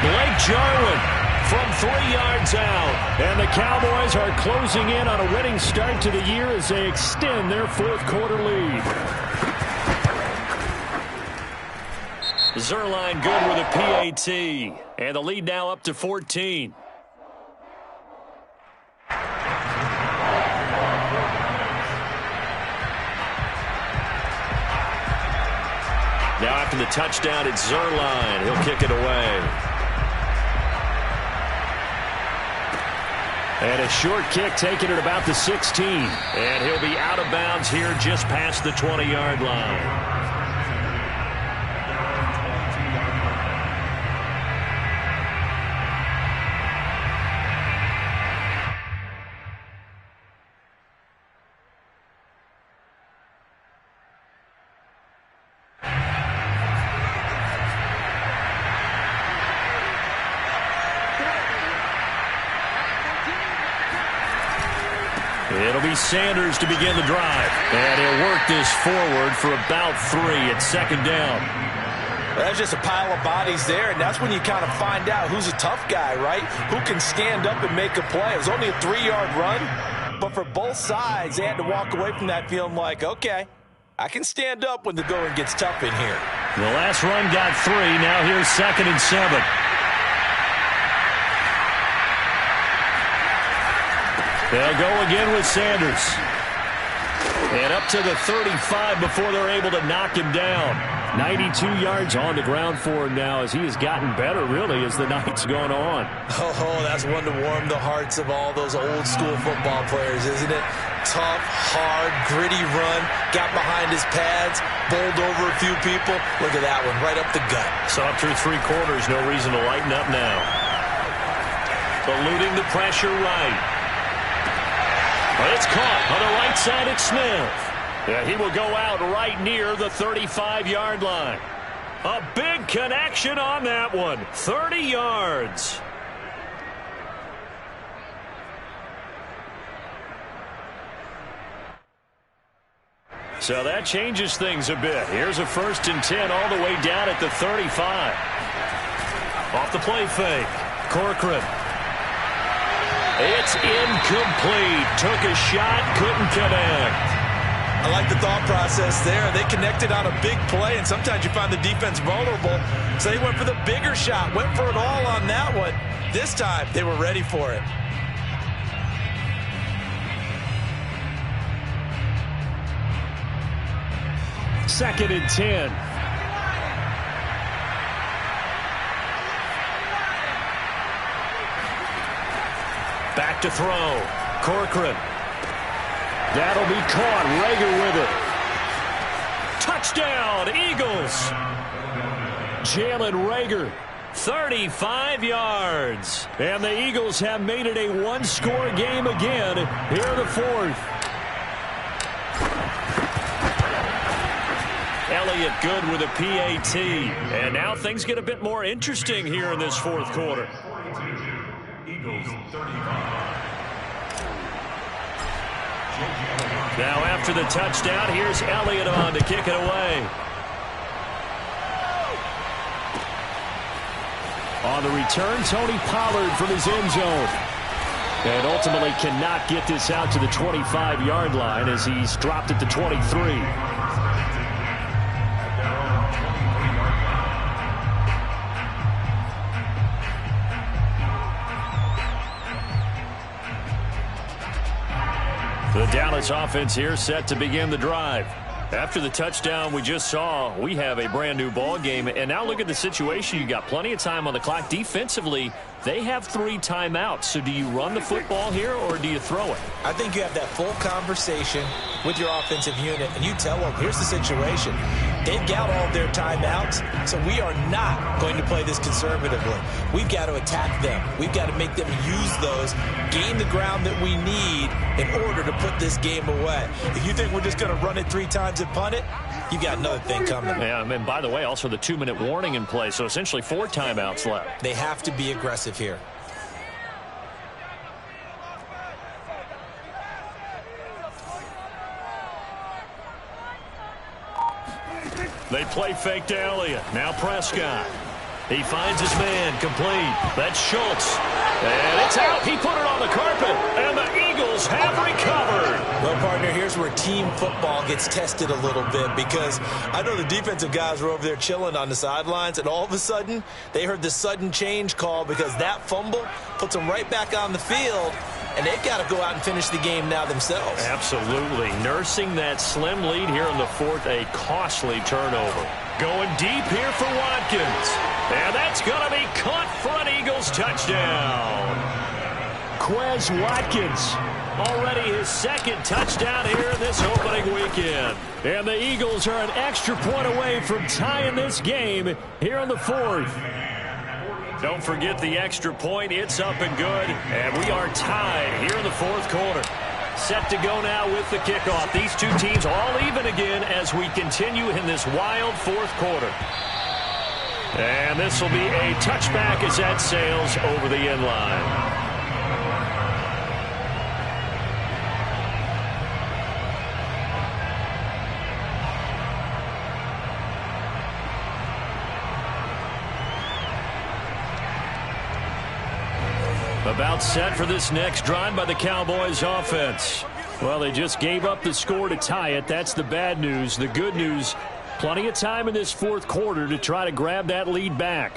Blake Jarwin from 3 yards out. And the Cowboys are closing in on a winning start to the year as they extend their 4th quarter lead. Zerline good with a PAT. And the lead now up to 14. Now after the touchdown, it's Zerline. He'll kick it away. And a short kick taken at about the 16. And he'll be out of bounds here just past the 20-yard line. It'll be Sanders to begin the drive. And he'll work this forward for about 3 at second down. That's just a pile of bodies there, and that's when you kind of find out who's a tough guy, right? Who can stand up and make a play. It was only a 3-yard run, but for both sides, they had to walk away from that feeling like, okay, I can stand up when the going gets tough in here. The last run got 3. Now here's 2nd and 7. They'll go again with Sanders. And up to the 35 before they're able to knock him down. 92 yards on the ground for him now as he has gotten better, really, as the night's gone on. Oh, that's one to warm the hearts of all those old-school football players, isn't it? Tough, hard, gritty run. Got behind his pads, bowled over a few people. Look at that one, right up the gut. So after 3 quarters, no reason to lighten up now. Eluding the pressure right. But it's caught on the right side at Smith. Yeah, he will go out right near the 35-yard line. A big connection on that one. 30 yards. So that changes things a bit. Here's a 1st and 10 all the way down at the 35. Off the play fake. Corcoran. It's incomplete. Took a shot, couldn't connect. I like the thought process there. They connected on a big play, and sometimes you find the defense vulnerable. So they went for the bigger shot, went for it all on that one. This time, they were ready for it. Second and 10. Back to throw. Corcoran. That'll be caught. Rager with it. Touchdown, Eagles. Jalen Rager, 35 yards. And the Eagles have made it a 1-score game again here in the 4th. Elliott good with a PAT. And now things get a bit more interesting here in this 4th quarter. Now after the touchdown, here's Elliott on to kick it away. On the return, Tony Pollard from his end zone. And ultimately cannot get this out to the 25-yard line as he's dropped at the 23. The Dallas offense here set to begin the drive. After the touchdown we just saw, we have a brand new ball game. And now look at the situation. You got plenty of time on the clock. Defensively, they have 3 timeouts. So do you run the football here or do you throw it? I think you have that full conversation with your offensive unit, and you tell them, here's the situation. They've got all their timeouts, so we are not going to play this conservatively. We've got to attack them. We've got to make them use those, gain the ground that we need in order to put this game away. If you think we're just going to run it 3 times and punt it, you got another thing coming. Yeah, and by the way, also the 2-minute warning in play, so essentially 4 timeouts left. They have to be aggressive here. They play fake to Elliott. Now Prescott. He finds his man complete. That's Schultz. And it's out. He put it on the carpet. And the Eagles have recovered. Well, partner, here's where team football gets tested a little bit, because I know the defensive guys were over there chilling on the sidelines, and all of a sudden they heard the sudden change call because that fumble puts them right back on the field. And they've got to go out and finish the game now themselves. Absolutely. Nursing that slim lead here in the 4th, a costly turnover. Going deep here for Watkins. And that's going to be caught for an Eagles touchdown. Quez Watkins, already his 2nd touchdown here in this opening weekend. And the Eagles are an extra point away from tying this game here in the 4th. Don't forget the extra point. It's up and good. And we are tied here in the 4th quarter. Set to go now with the kickoff. These 2 teams all even again as we continue in this wild 4th quarter. And this will be a touchback as that sails over the end line. About set for this next drive by the Cowboys offense. Well, they just gave up the score to tie it. That's the bad news. The good news, plenty of time in this 4th quarter to try to grab that lead back.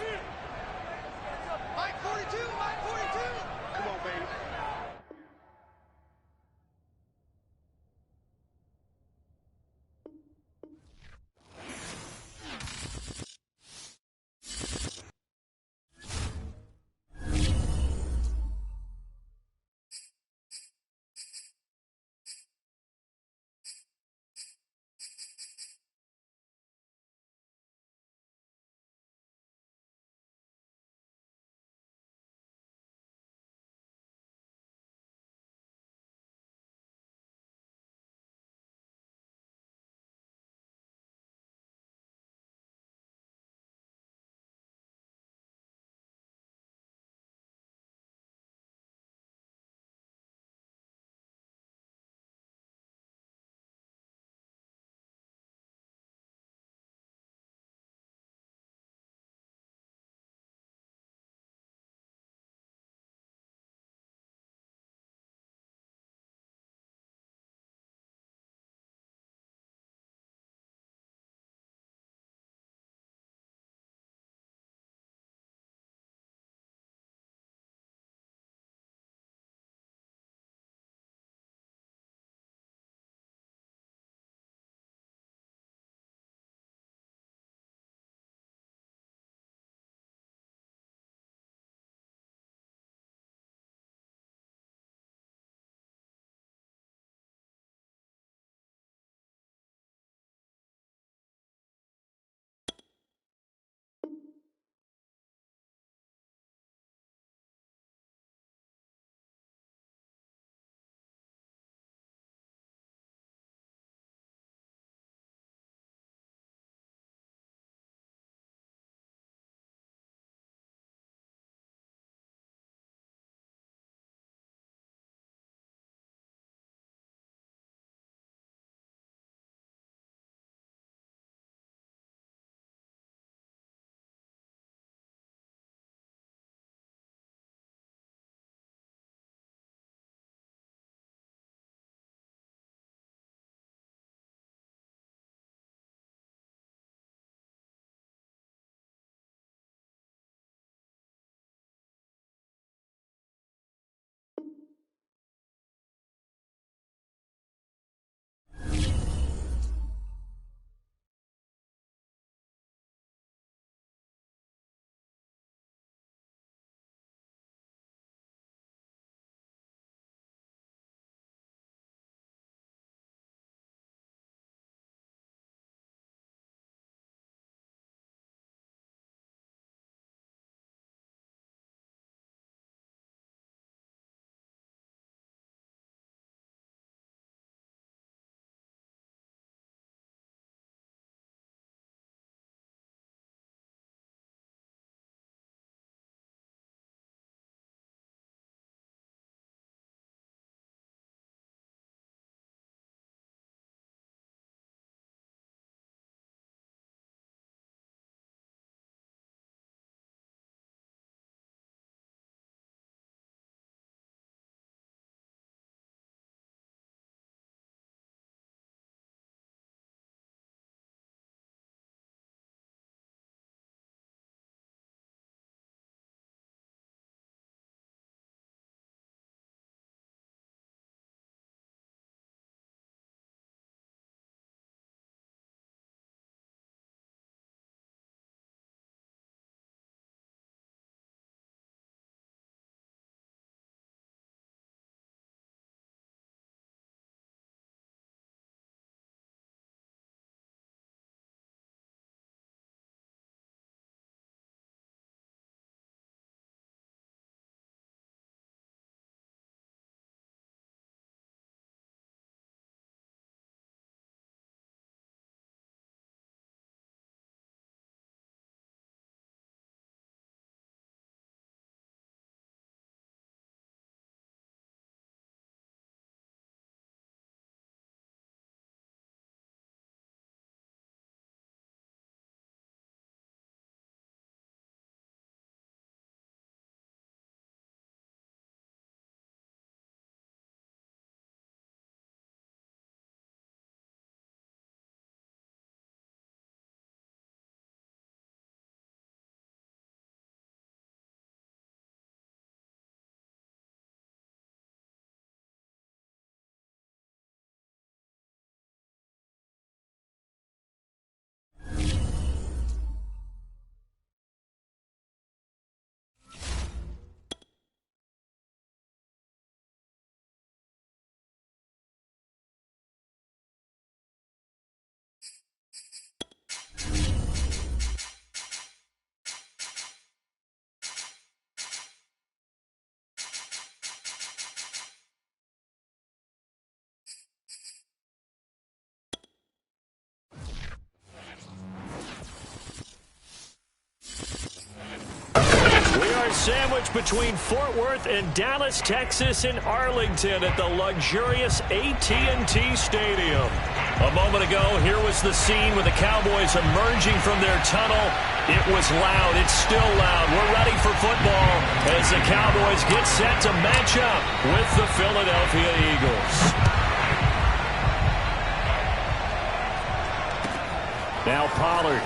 sandwiched between Fort Worth and Dallas, Texas in Arlington at the luxurious AT&T Stadium. A moment ago, here was the scene with the Cowboys emerging from their tunnel. It was loud. It's still loud. We're ready for football as the Cowboys get set to match up with the Philadelphia Eagles. Now Pollard.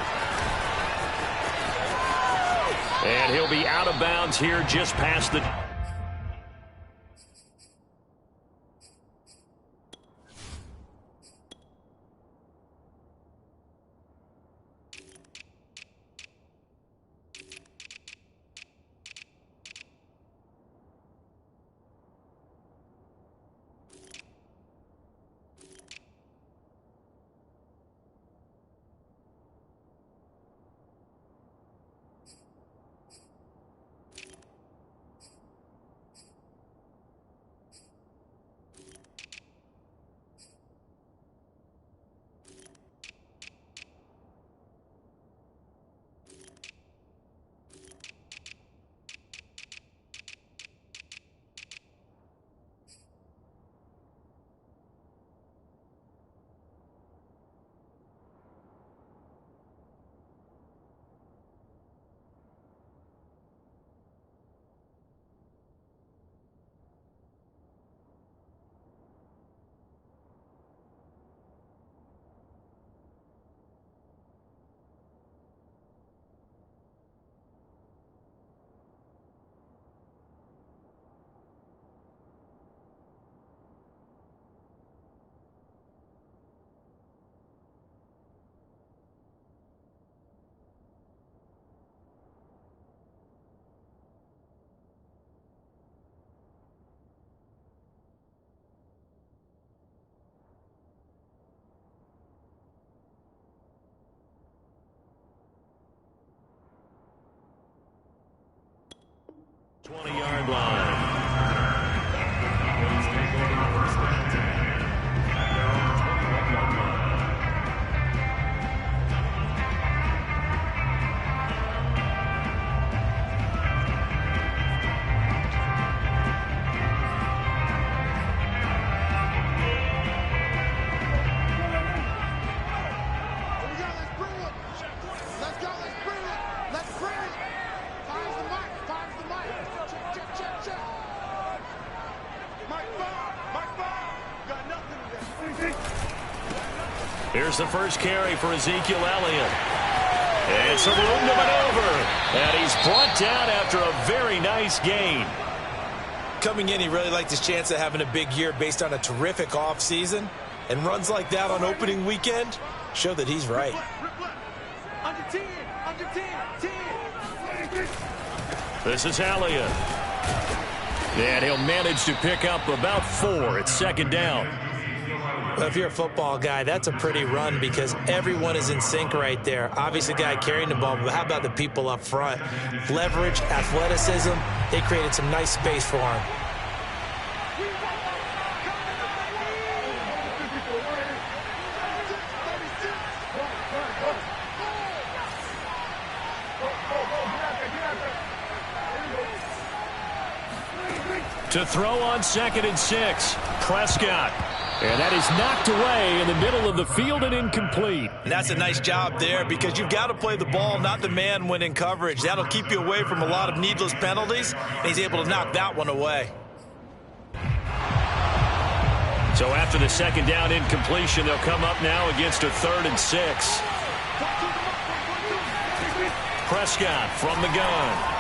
And he'll be out of bounds here just past the... ...20-yard line. Here's the first carry for Ezekiel Elliott. And some room to maneuver. And he's brought down after a very nice gain. Coming in, he really liked his chance of having a big year based on a terrific offseason. And runs like that on opening weekend show that he's right. Under 10, under 10, 10. This is Elliott. And he'll manage to pick up about 4 at second down. Well, if you're a football guy, that's a pretty run because everyone is in sync right there. Obviously, the guy carrying the ball, but how about the people up front? Leverage, athleticism, they created some nice space for him. To throw on 2nd and 6, Prescott. And that is knocked away in the middle of the field and incomplete. And that's a nice job there because you've got to play the ball, not the man when in coverage. That'll keep you away from a lot of needless penalties, and he's able to knock that one away. So after the 2nd down incompletion, they'll come up now against a 3rd and 6. Prescott from the gun.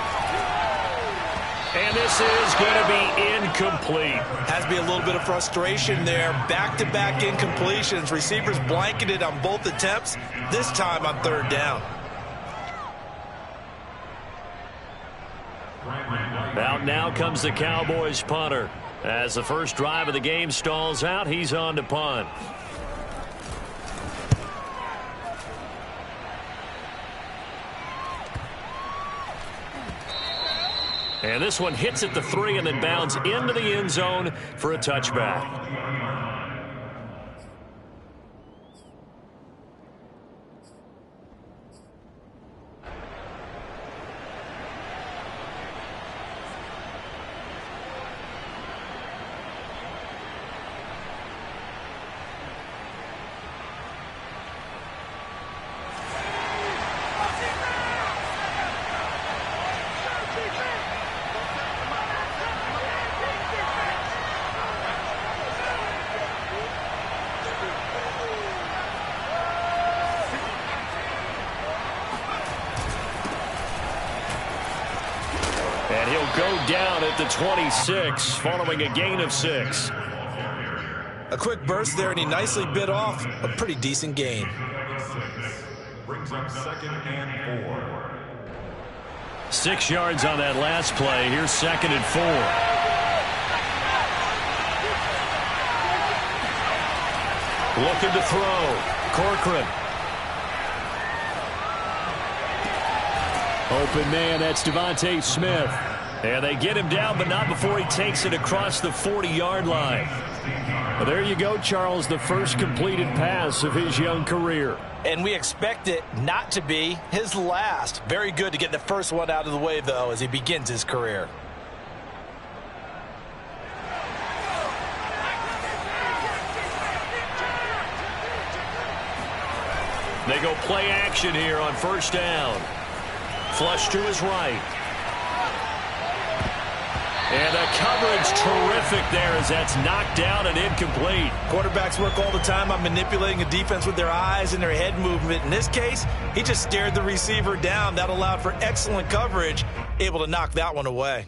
And this is going to be incomplete. Has to be a little bit of frustration there. Back-to-back incompletions. Receivers blanketed on both attempts, this time on 3rd down. Out now comes the Cowboys punter. As the first drive of the game stalls out, he's on to punt. And this one hits at the 3 and then bounds into the end zone for a touchback. go down at the 26 following a gain of 6. A quick burst there, and he nicely bit off a pretty decent gain. Brings up 2nd and 4. 6 yards on that last play. Here's 2nd and 4. Looking to throw. Corcoran. Open man, that's Devontae Smith. And they get him down, but not before he takes it across the 40-yard line. Well, there you go, Charles, the first completed pass of his young career. And we expect it not to be his last. Very good to get the first one out of the way, though, as he begins his career. They go play action here on 1st down. Flush to his right. And the coverage terrific there as that's knocked down and incomplete. Quarterbacks work all the time on manipulating a defense with their eyes and their head movement. In this case, he just stared the receiver down. That allowed for excellent coverage, able to knock that one away.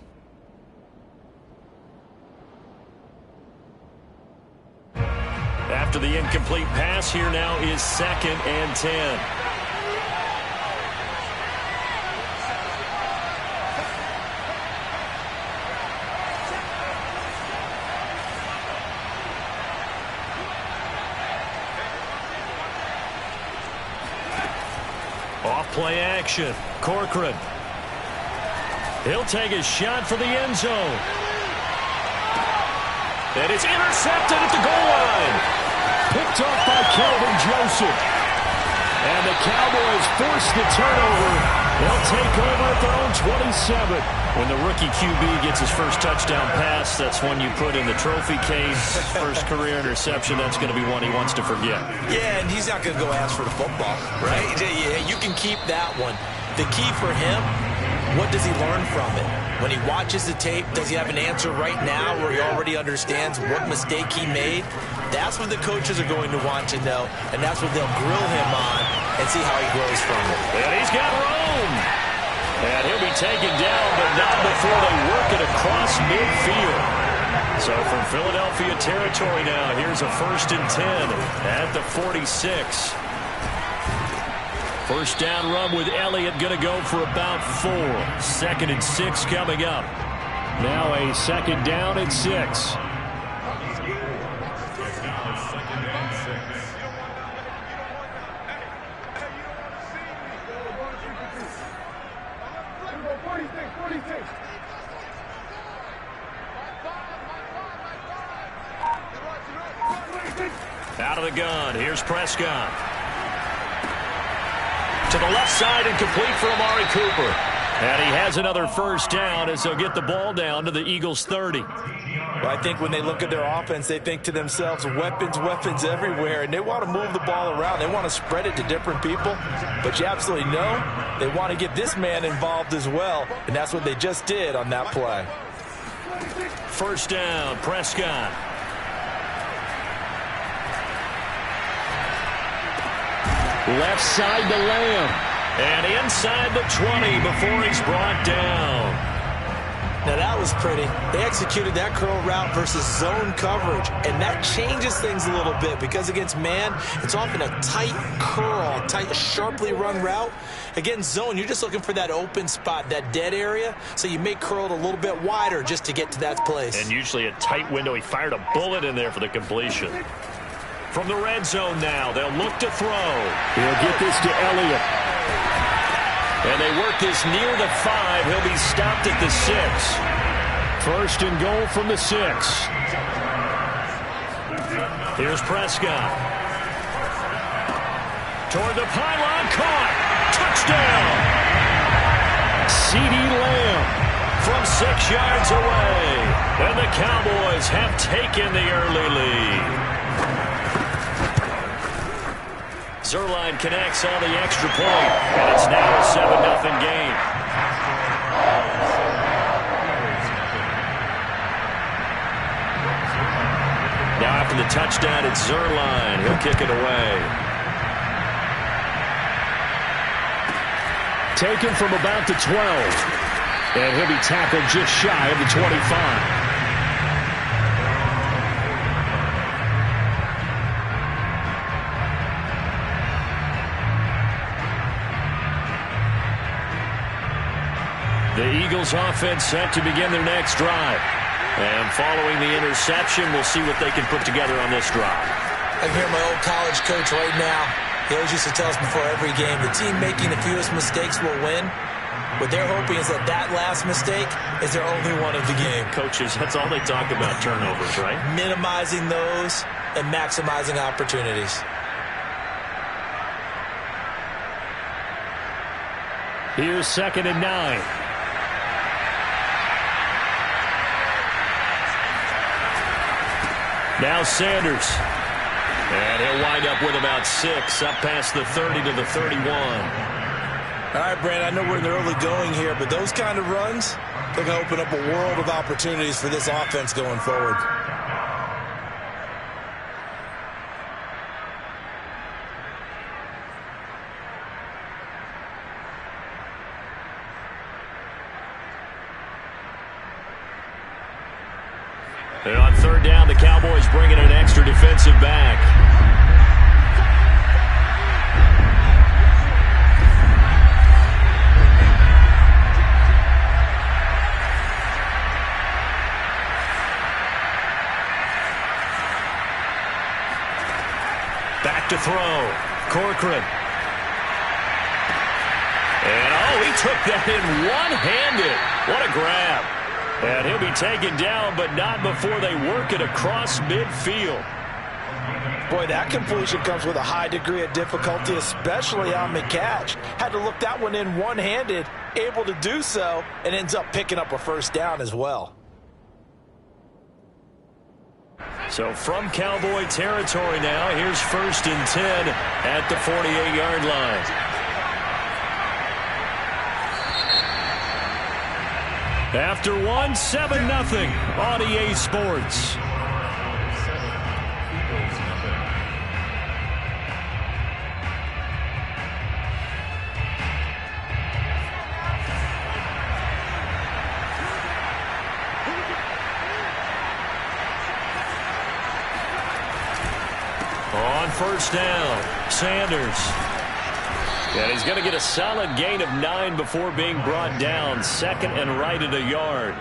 After the incomplete pass, here now is 2nd and 10. Off play action. Corcoran. He'll take a shot for the end zone. And it's intercepted at the goal line. Picked off by Kelvin Joseph. And the Cowboys force the turnover. They'll take over at their own 27. When the rookie QB gets his first touchdown pass, that's one you put in the trophy case. First career interception, that's going to be one he wants to forget. Yeah, and he's not going to go ask for the football, right? Yeah, you can keep that one. The key for him, what does he learn from it? When he watches the tape, does he have an answer right now where he already understands what mistake he made? That's what the coaches are going to want to know, and that's what they'll grill him on and see how he grows from it. And he's got room. And he'll be taken down, but not before they work it across midfield. So from Philadelphia territory now, here's a 1st and 10 at the 46. First down run with Elliott, going to go for about 4. 2nd and 6 coming up. Now a 2nd down and 6. Out of the gun, here's Prescott. To the left side and complete for Amari Cooper. And he has another first down as they'll get the ball down to the Eagles' 30. Well, I think when they look at their offense, they think to themselves, weapons, weapons everywhere, and they want to move the ball around. They want to spread it to different people, but you absolutely know they want to get this man involved as well, and that's what they just did on that play. First down, Prescott. Left side to Lamb. And inside the 20 before he's brought down. Now that was pretty. They executed that curl route versus zone coverage, and that changes things a little bit because against man, it's often a tight curl, tight, sharply run route. Against zone, you're just looking for that open spot, that dead area, so you may curl it a little bit wider just to get to that place. And usually a tight window. He fired a bullet in there for the completion. From the red zone now, they'll look to throw. He'll get this to Elliott. And they work this near the 5. He'll be stopped at the 6. First and goal from the 6. Here's Prescott. Toward the pylon, caught. Touchdown. CeeDee Lamb from 6 yards away. And the Cowboys have taken the early lead. Zerline connects on the extra point, and it's now a 7-0 game. Now after the touchdown, it's Zerline. He'll kick it away. Taken from about the 12. And he'll be tackled just shy of the 25. The Eagles offense set to begin their next drive. And following the interception, we'll see what they can put together on this drive. I can hear my old college coach right now. He always used to tell us before every game, the team making the fewest mistakes will win. What they're hoping is that last mistake is their only one of the game. Coaches, that's all they talk about, turnovers, right? Minimizing those and maximizing opportunities. Here's 2nd and 9. Now Sanders. And he'll wind up with about 6, up past the 30 to the 31. All right, Brandon, I know we're in the early going here, but those kind of runs, they're going to open up a world of opportunities for this offense going forward. And on 3rd down, the Cowboys bring in an extra defensive back. Back to throw. Corcoran. And, he took that in one-handed. What a grab. And he'll be taken down, but not before they work it across midfield. Boy, that completion comes with a high degree of difficulty, especially on the catch. Had to look that one in one-handed, able to do so, and ends up picking up a 1st down as well. So from Cowboy territory now, here's 1st and 10 at the 48-yard line. After 1, 7-0 on EA Sports. On 1st down, Sanders. And he's going to get a solid gain of 9 before being brought down. 2nd and right at a yard.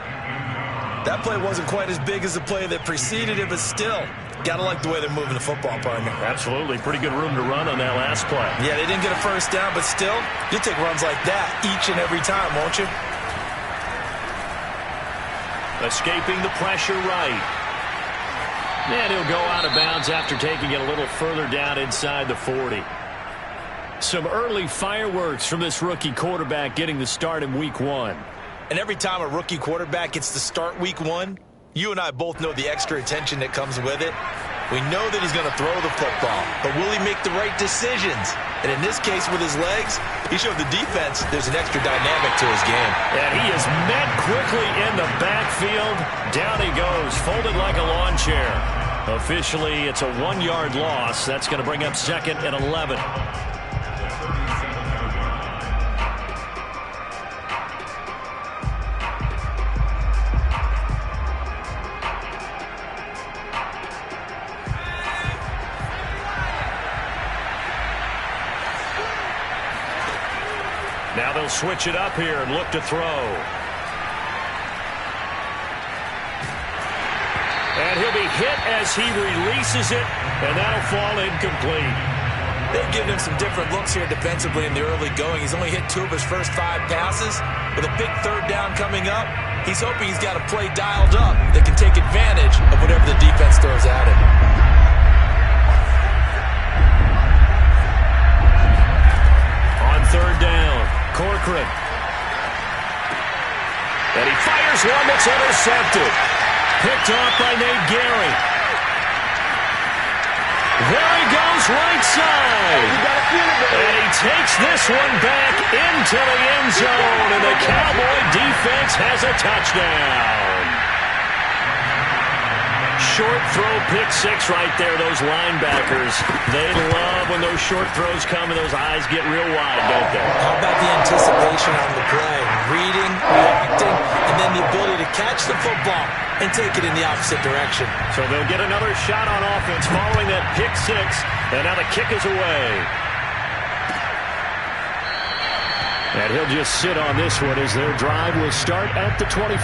That play wasn't quite as big as the play that preceded it, but still, got to like the way they're moving the football, partner. Absolutely. Pretty good room to run on that last play. Yeah, they didn't get a 1st down, but still, you'll take runs like that each and every time, won't you? Escaping the pressure right. And he'll go out of bounds after taking it a little further down inside the 40. Some early fireworks from this rookie quarterback getting the start in Week 1. And every time a rookie quarterback gets to start Week 1, you and I both know the extra attention that comes with it. We know that he's going to throw the football, but will he make the right decisions? And in this case, with his legs, he showed the defense there's an extra dynamic to his game. And he is met quickly in the backfield. Down he goes, folded like a lawn chair. Officially, it's a 1-yard loss. That's going to bring up 2nd and 11. Now they'll switch it up here and look to throw. And he'll be hit as he releases it, and that'll fall incomplete. They've given him some different looks here defensively in the early going. He's only hit 2 of his first 5 passes. With a big 3rd down coming up, he's hoping he's got a play dialed up that can take advantage of whatever the defense throws at him. On 3rd down, Corcoran. And he fires one that's intercepted. Picked off by Nate Gary. There he goes right side. And he takes this one back into the end zone. And the Cowboy defense has a touchdown. short throw, pick six right there. Those linebackers, they love when those short throws come and those eyes get real wide, don't they? How about the anticipation on the play? Reading, reacting, and then the ability to catch the football and take it in the opposite direction. So they'll get another shot on offense following that pick six, and now the kick is away. And he'll just sit on this one as their drive will start at the 25.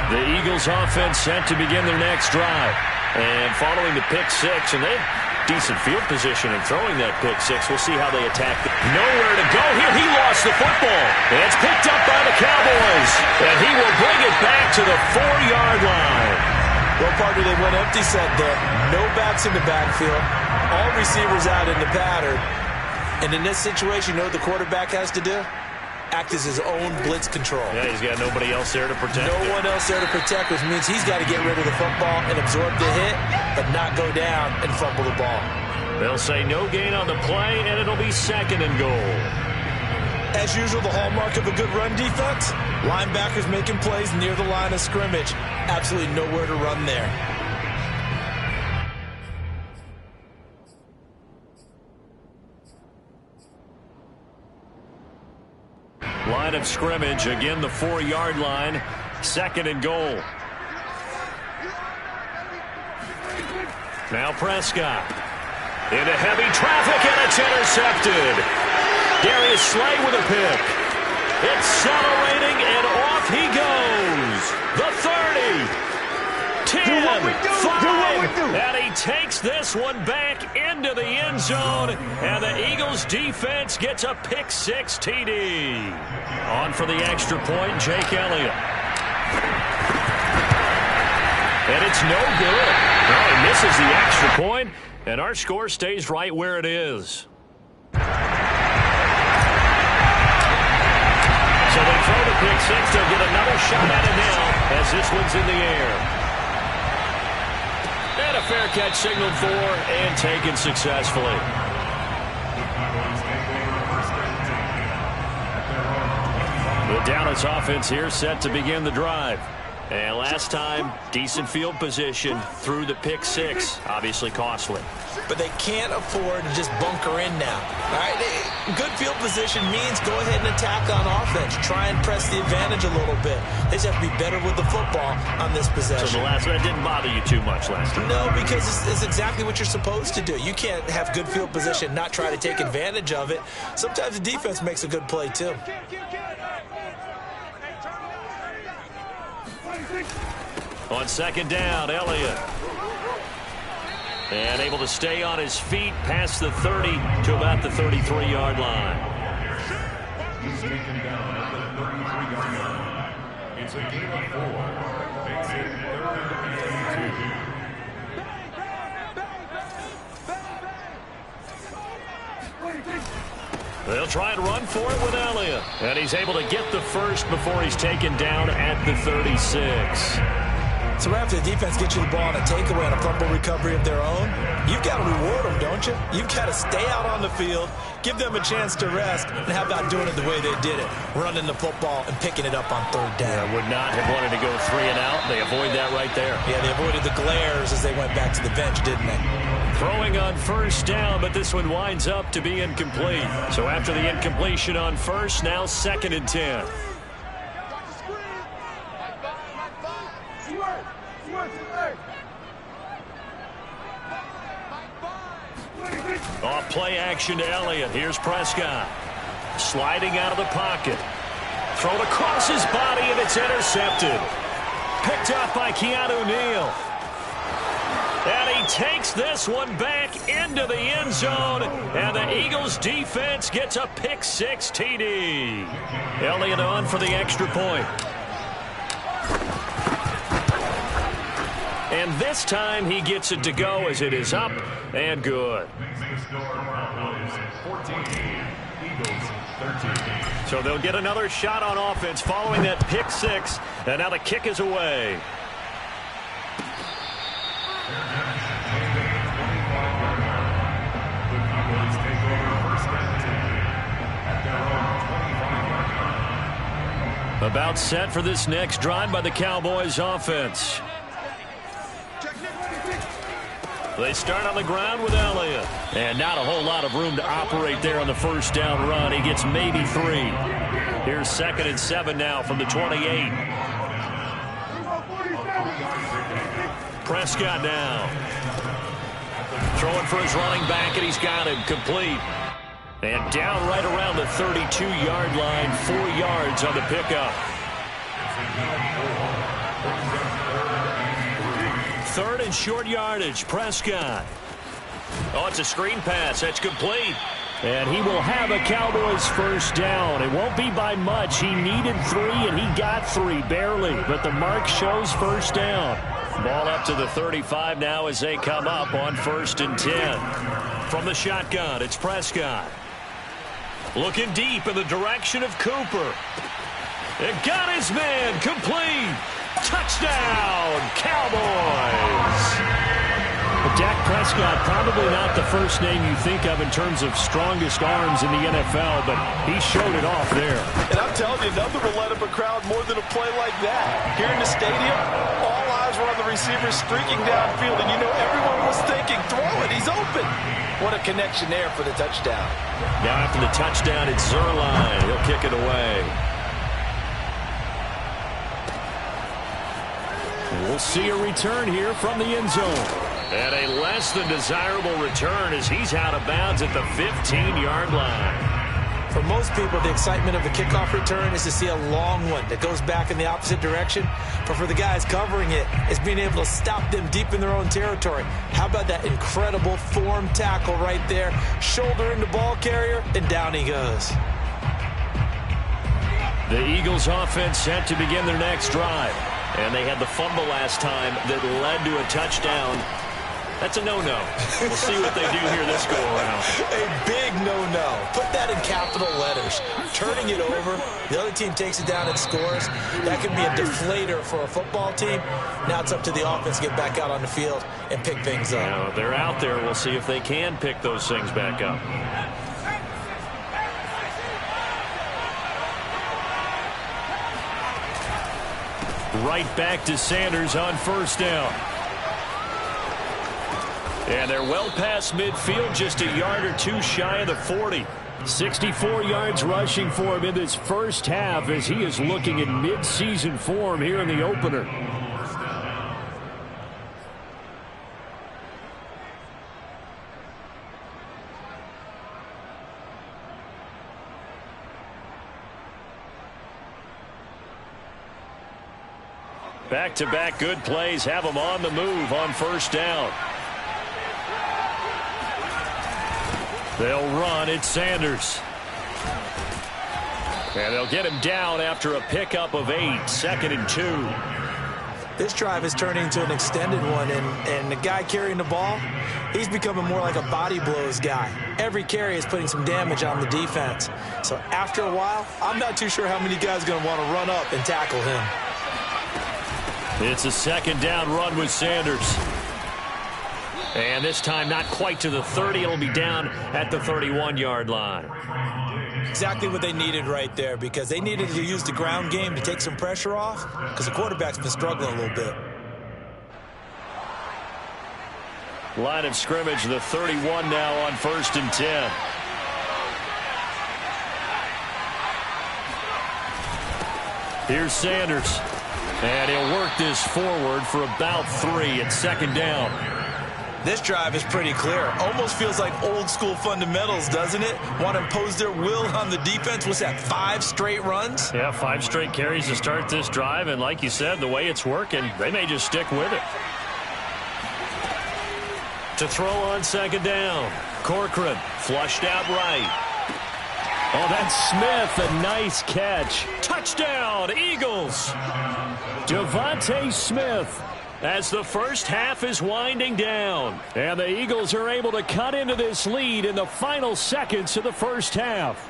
The Eagles offense set to begin their next drive. And following the pick six, and they have decent field position in throwing that pick six. We'll see how they attack. Nowhere to go here. He lost the football. And it's picked up by the Cowboys. And he will bring it back to the 4-yard line. Well, partner, they went empty set there. No backs in the backfield. All receivers out in the pattern. And in this situation, you know what the quarterback has to do? Act as his own blitz control. Yeah, he's got nobody else there to protect him. No one else there to protect, which means he's got to get rid of the football and absorb the hit, but not go down and fumble the ball. They'll say no gain on the play, and it'll be 2nd and goal. As usual, the hallmark of a good run defense, linebackers making plays near the line of scrimmage. Absolutely nowhere to run there. Line of scrimmage, again the 4-yard line, 2nd and goal. Now Prescott into heavy traffic, and it's intercepted. Darius Slay with a pick. Accelerating, and off he goes. The 30. 10, 5, and he takes this one back into the end zone, and the Eagles defense gets a pick six TD. On for the extra point, Jake Elliott. And it's no good. Well, he misses the extra point, and our score stays right where it is. So they throw the pick six. They'll get another shot at it now as this one's in the air. And a fair catch signaled for and taken successfully. The Dallas offense here set to begin the drive. And last time, decent field position through the pick six. Obviously costly. But they can't afford to just bunker in now. All right, good field position means go ahead and attack on offense. Try and press the advantage a little bit. They just have to be better with the football on this possession. So the last one didn't bother you too much last time? No, because it's exactly what you're supposed to do. You can't have good field position, not try to take advantage of it. Sometimes the defense makes a good play, too. On 2nd down, Elliott. And able to stay on his feet past the 30 to about the 33-yard line. He's taken down at the 33-yard line. It's a gain of 4. Makes it 3rd and 82. They'll try and run for it with Elliott. And he's able to get the first before he's taken down at the 36. So after the defense gets you the ball on a takeaway and a fumble recovery of their own, you've got to reward them, don't you? You've got to stay out on the field, give them a chance to rest, and how about doing it the way they did it, running the football and picking it up on 3rd down. Yeah, would not have wanted to go 3 and out. They avoid that right there. Yeah, they avoided the glares as they went back to the bench, didn't they? Throwing on 1st down, but this one winds up to be incomplete. So after the incompletion on 1st, now 2nd and 10. Off play action to Elliott. Here's Prescott. Sliding out of the pocket. Thrown across his body, and it's intercepted. Picked up by Keanu Neal. And he takes this one back into the end zone, and the Eagles defense gets a pick six TD. Elliott on for the extra point. And this time he gets it to go as it is up and good. So they'll get another shot on offense following that pick six, and now the kick is away. About set for this next drive by the Cowboys offense. They start on the ground with Elliott. And not a whole lot of room to operate there on the first down run. He gets maybe 3. Here's 2nd and 7 now from the 28. Prescott now. Throwing for his running back, and he's got him complete. And down right around the 32-yard line, 4 yards on the pickup. 3rd and short yardage, Prescott. Oh, it's a screen pass. That's complete. And he will have a Cowboys first down. It won't be by much. He needed 3, and he got 3, barely. But the mark shows first down. Ball up to the 35 now as they come up on 1st and 10. From the shotgun, it's Prescott. Looking deep in the direction of Cooper. It got his man complete. Touchdown, Cowboys. Dak Prescott, probably not the first name you think of in terms of strongest arms in the NFL, but he showed it off there. And I'm telling you, nothing will light up a crowd more than a play like that. Here in the stadium, all eyes were on the receiver streaking downfield, and you know everyone was thinking, throw it, he's open. What a connection there for the touchdown. Now after the touchdown, it's Zerline. He'll kick it away. We'll see a return here from the end zone. And a less than desirable return as he's out of bounds at the 15-yard line. For most people, the excitement of a kickoff return is to see a long one that goes back in the opposite direction. But for the guys covering it, it's being able to stop them deep in their own territory. How about that incredible form tackle right there? Shoulder into ball carrier, and down he goes. The Eagles offense set to begin their next drive. And they had the fumble last time that led to a touchdown. That's a no-no. We'll see what they do here this go-around. A big no-no. Put that in capital letters. Turning it over, the other team takes it down and scores. That could be a deflator for a football team. Now it's up to the offense to get back out on the field and pick things up. Now, they're out there. We'll see if they can pick those things back up. Right back to Sanders on 1st down. And they're well past midfield, just a yard or 2 shy of the 40. 64 yards rushing for him in this first half as he is looking in mid-season form here in the opener. Back-to-back good plays have him on the move on 1st down. They'll run. It's Sanders. And they'll get him down after a pickup of 8. 2nd and 2. This drive is turning into an extended one, and the guy carrying the ball, he's becoming more like a body blows guy. Every carry is putting some damage on the defense. So after a while, I'm not too sure how many guys are going to want to run up and tackle him. It's a 2nd down run with Sanders. And this time not quite to the 30. It'll be down at the 31-yard line. Exactly what they needed right there, because they needed to use the ground game to take some pressure off, because the quarterback's been struggling a little bit. Line of scrimmage, the 31 now on 1st and 10. Here's Sanders. And he'll work this forward for about 3 at 2nd down. This drive is pretty clear. Almost feels like old school fundamentals, doesn't it? Want to impose their will on the defense. What's that, 5 straight runs? Yeah, 5 straight carries to start this drive. And like you said, the way it's working, they may just stick with it. To throw on 2nd down. Corcoran flushed out right. Oh, that's Smith. A nice catch. Touchdown, Eagles. Devontae Smith as the first half is winding down. And the Eagles are able to cut into this lead in the final seconds of the first half.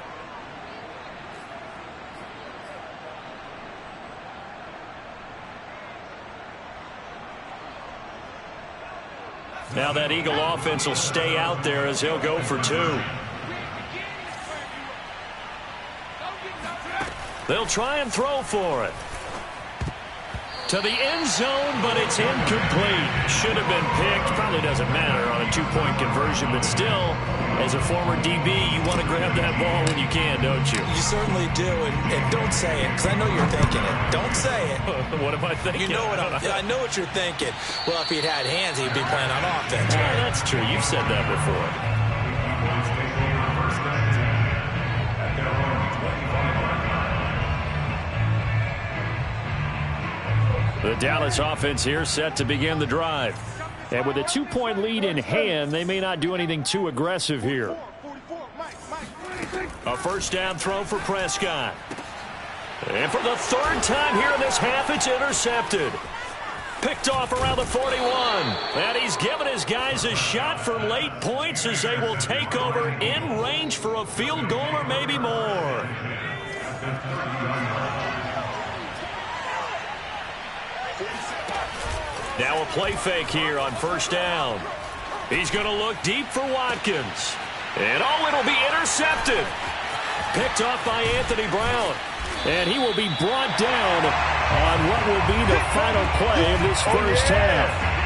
Now that Eagle offense will stay out there as they'll go for 2. They'll try and throw for it. To the end zone, but it's incomplete. Should have been picked. Probably doesn't matter on a two-point conversion, but still, as a former DB, you want to grab that ball when you can, don't you? You certainly do, and don't say it, because I know you're thinking it. Don't say it. What am I thinking? You know what I know what you're thinking. Well, if he'd had hands, he'd be playing on offense, right? Yeah, that's true. You've said that before. Cowboys take over first and 10 at their own 25-yard line. The Dallas offense here set to begin the drive. And with a 2-point lead in hand, they may not do anything too aggressive here. A first down throw for Prescott. And for the third time here in this half, it's intercepted. Picked off around the 41. And he's given his guys a shot for late points as they will take over in range for a field goal or maybe more. Now a play fake here on first down. He's going to look deep for Watkins. And it'll be intercepted. Picked off by Anthony Brown. And he will be brought down on what will be the final play of this first half.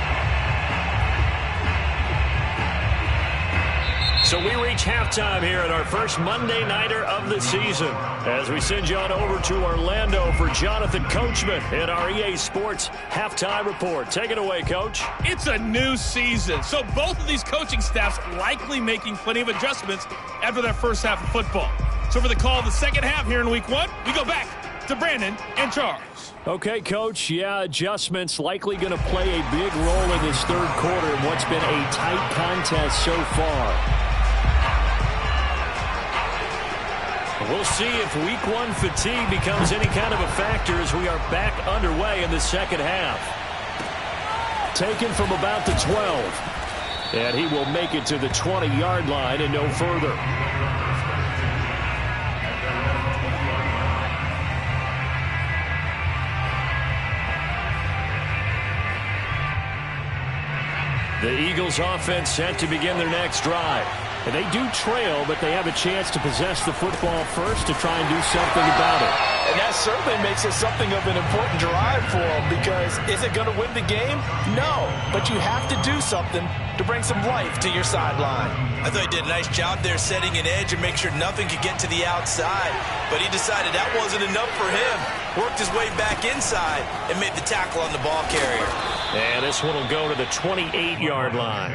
So we reach halftime here at our first Monday Nighter of the season as we send you on over to Orlando for Jonathan Coachman in our EA Sports Halftime Report. Take it away, Coach. It's a new season, so both of these coaching staffs likely making plenty of adjustments after their first half of football. So for the call of the second half here in Week 1, we go back to Brandon and Charles. Okay, Coach. Yeah, adjustments likely going to play a big role in this third quarter in what's been a tight contest so far. We'll see if Week 1 fatigue becomes any kind of a factor as we are back underway in the second half. Taken from about the 12. And he will make it to the 20-yard line and no further. The Eagles offense set to begin their next drive. And they do trail, but they have a chance to possess the football first to try and do something about it. And that certainly makes it something of an important drive for them, because is it going to win the game? No, but you have to do something to bring some life to your sideline. I thought he did a nice job there setting an edge and make sure nothing could get to the outside. But he decided that wasn't enough for him. Worked his way back inside and made the tackle on the ball carrier. And this one will go to the 28-yard line.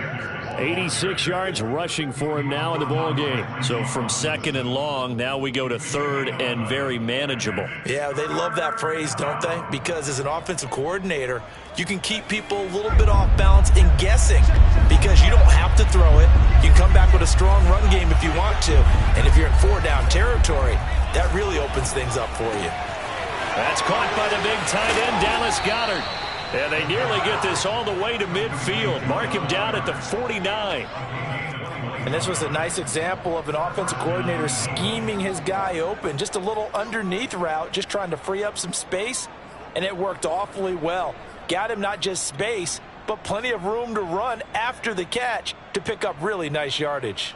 86 yards rushing for him now in the ball game. So from second and long, now we go to third and very manageable. Yeah, they love that phrase, don't they? Because as an offensive coordinator, you can keep people a little bit off balance and guessing because you don't have to throw it. You can come back with a strong run game if you want to. And if you're in 4-down territory, that really opens things up for you. That's caught by the big tight end, Dallas Goedert. And they nearly get this all the way to midfield. Mark him down at the 49. And this was a nice example of an offensive coordinator scheming his guy open. Just a little underneath route, just trying to free up some space. And it worked awfully well. Got him not just space, but plenty of room to run after the catch to pick up really nice yardage.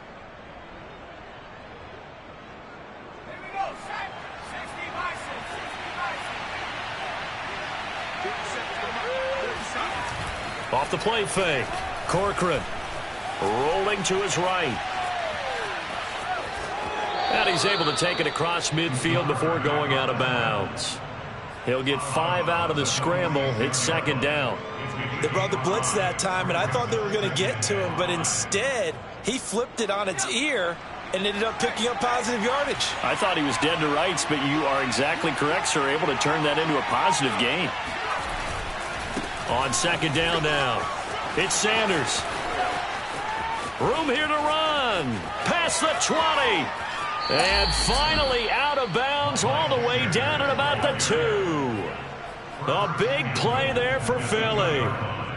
Off the play fake. Corcoran rolling to his right. And he's able to take it across midfield before going out of bounds. He'll get 5 out of the scramble. It's second down. They brought the blitz that time, and I thought they were going to get to him, but instead he flipped it on its ear and ended up picking up positive yardage. I thought he was dead to rights, but you are exactly correct, sir. Able to turn that into a positive gain. On second down now, it's Sanders. Room here to run. Past the 20. And finally out of bounds all the way down at about the 2. A big play there for Philly.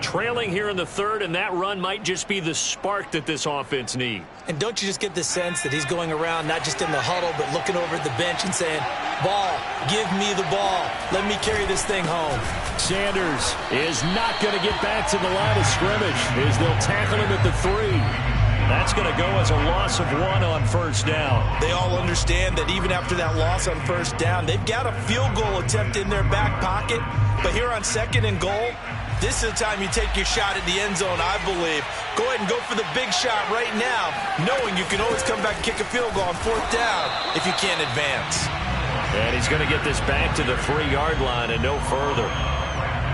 Trailing here in the third, and that run might just be the spark that this offense needs. And don't you just get the sense that he's going around not just in the huddle, but looking over at the bench and saying, ball, give me the ball. Let me carry this thing home. Sanders is not going to get back to the line of scrimmage as they'll tackle him at the 3. That's going to go as a loss of 1 on first down. They all understand that even after that loss on first down, they've got a field goal attempt in their back pocket. But here on 2nd and goal, this is the time you take your shot at the end zone, I believe. Go ahead and go for the big shot right now, knowing you can always come back and kick a field goal on 4th down if you can't advance. And he's going to get this back to the 3-yard line and no further.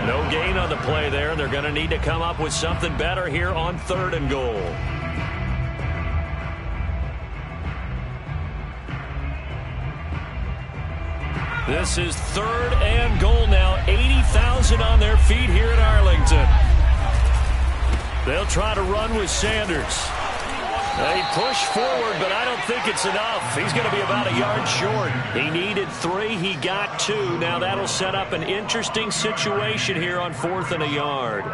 No gain on the play there, and they're going to need to come up with something better here on 3rd and goal. This is 3rd and goal now. 80,000 on their feet here in Arlington. They'll try to run with Sanders. They push forward, but I don't think it's enough. He's going to be about a yard short. He needed 3. He got 2. Now that'll set up an interesting situation here on 4th and a yard.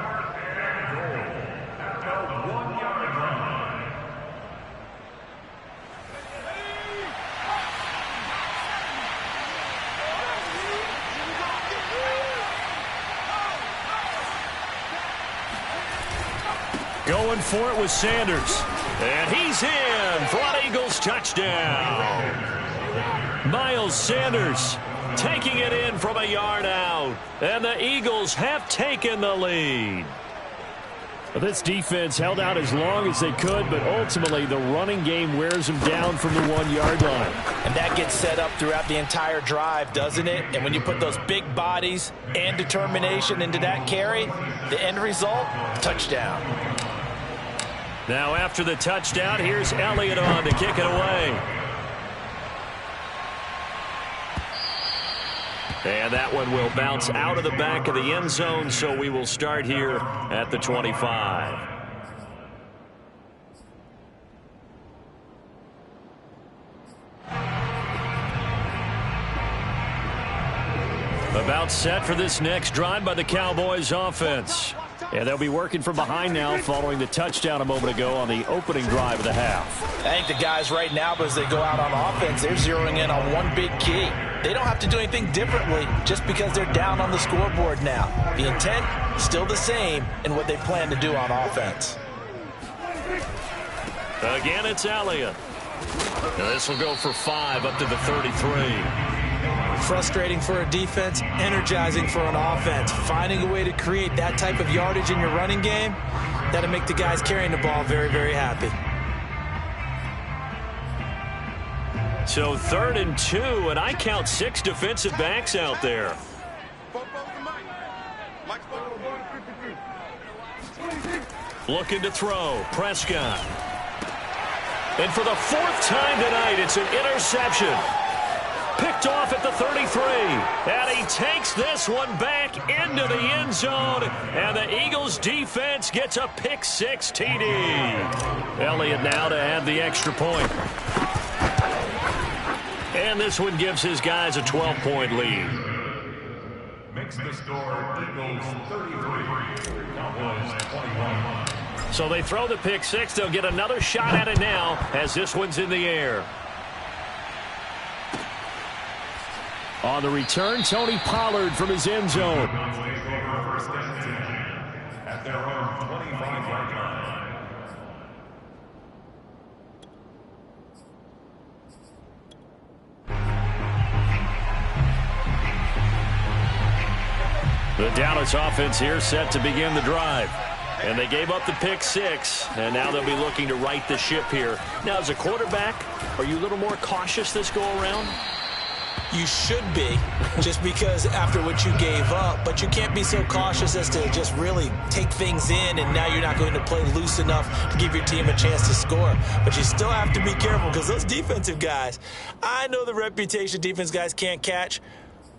Going for it with Sanders. And he's in for an Eagles touchdown. Miles Sanders taking it in from a yard out. And the Eagles have taken the lead. This defense held out as long as they could, but ultimately the running game wears them down from the 1-yard line. And that gets set up throughout the entire drive, doesn't it? And when you put those big bodies and determination into that carry, the end result, touchdown. Now after the touchdown, here's Elliott on to kick it away. And that one will bounce out of the back of the end zone, so we will start here at the 25. About set for this next drive by the Cowboys offense. And they'll be working from behind now following the touchdown a moment ago on the opening drive of the half. I think the guys right now, as they go out on offense, they're zeroing in on one big key. They don't have to do anything differently just because they're down on the scoreboard now. The intent, still the same in what they plan to do on offense. Again, it's Elliott. Now this will go for 5 up to the 33. Frustrating for a defense, energizing for an offense. Finding a way to create that type of yardage in your running game, that'll make the guys carrying the ball very, very happy. So 3rd and 2, and I count 6 defensive backs out there. Looking to throw. Prescott. And for the 4th time tonight, it's an interception. Picked off at the 33. And he takes this one back into the end zone. And the Eagles defense gets a pick 6 TD. Elliott now to add the extra point. And this one gives his guys a 12-point lead. Makes the score Eagles 33, Cowboys 21. So they throw the pick 6. They'll get another shot at it now as this one's in the air. On the return, Tony Pollard from his end zone. Take over first and 10 at their own 25-yard line. The Dallas offense here set to begin the drive. And they gave up the pick 6, and now they'll be looking to right the ship here. Now, as a quarterback, are you a little more cautious this go-around? You should be, just because after what you gave up, but you can't be so cautious as to just really take things in, and now you're not going to play loose enough to give your team a chance to score. But you still have to be careful because those defensive guys, I know the reputation defense guys can't catch.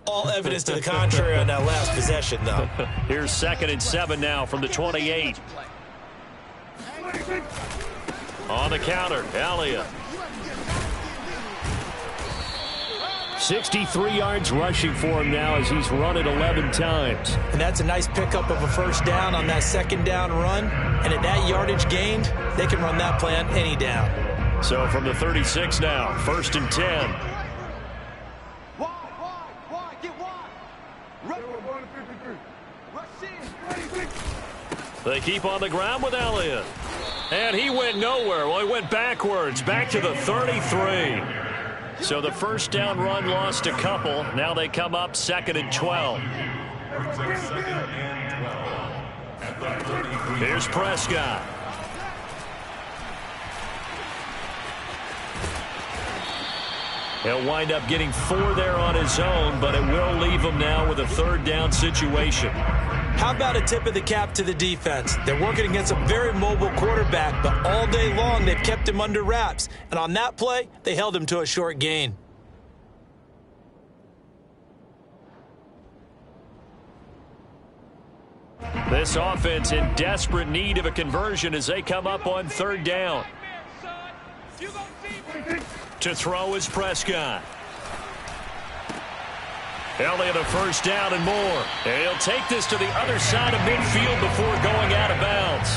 All evidence to the contrary on that last possession, though. Here's 2nd and 7 now from the 28. On the counter, Elliott. 63 yards rushing for him now as he's run it 11 times. And that's a nice pickup of a first down on that 2nd down run. And at that yardage gained, they can run that play on any down. So from the 36 now, 1st and 10. Wide, get wide. Rush in. They keep on the ground with Elliott. And he went nowhere. Well, he went backwards, back to the 33. So the first down run lost a couple. Now they come up 2nd and 12. Here's Prescott. He'll wind up getting 4 there on his own, but it will leave him now with a 3rd down situation. How about a tip of the cap to the defense? They're working against a very mobile quarterback, but all day long they've kept him under wraps. And on that play, they held him to a short gain. This offense in desperate need of a conversion as they come up on 3rd down. To throw is Prescott. Elliott a 1st down and more. And he'll take this to the other side of midfield before going out of bounds.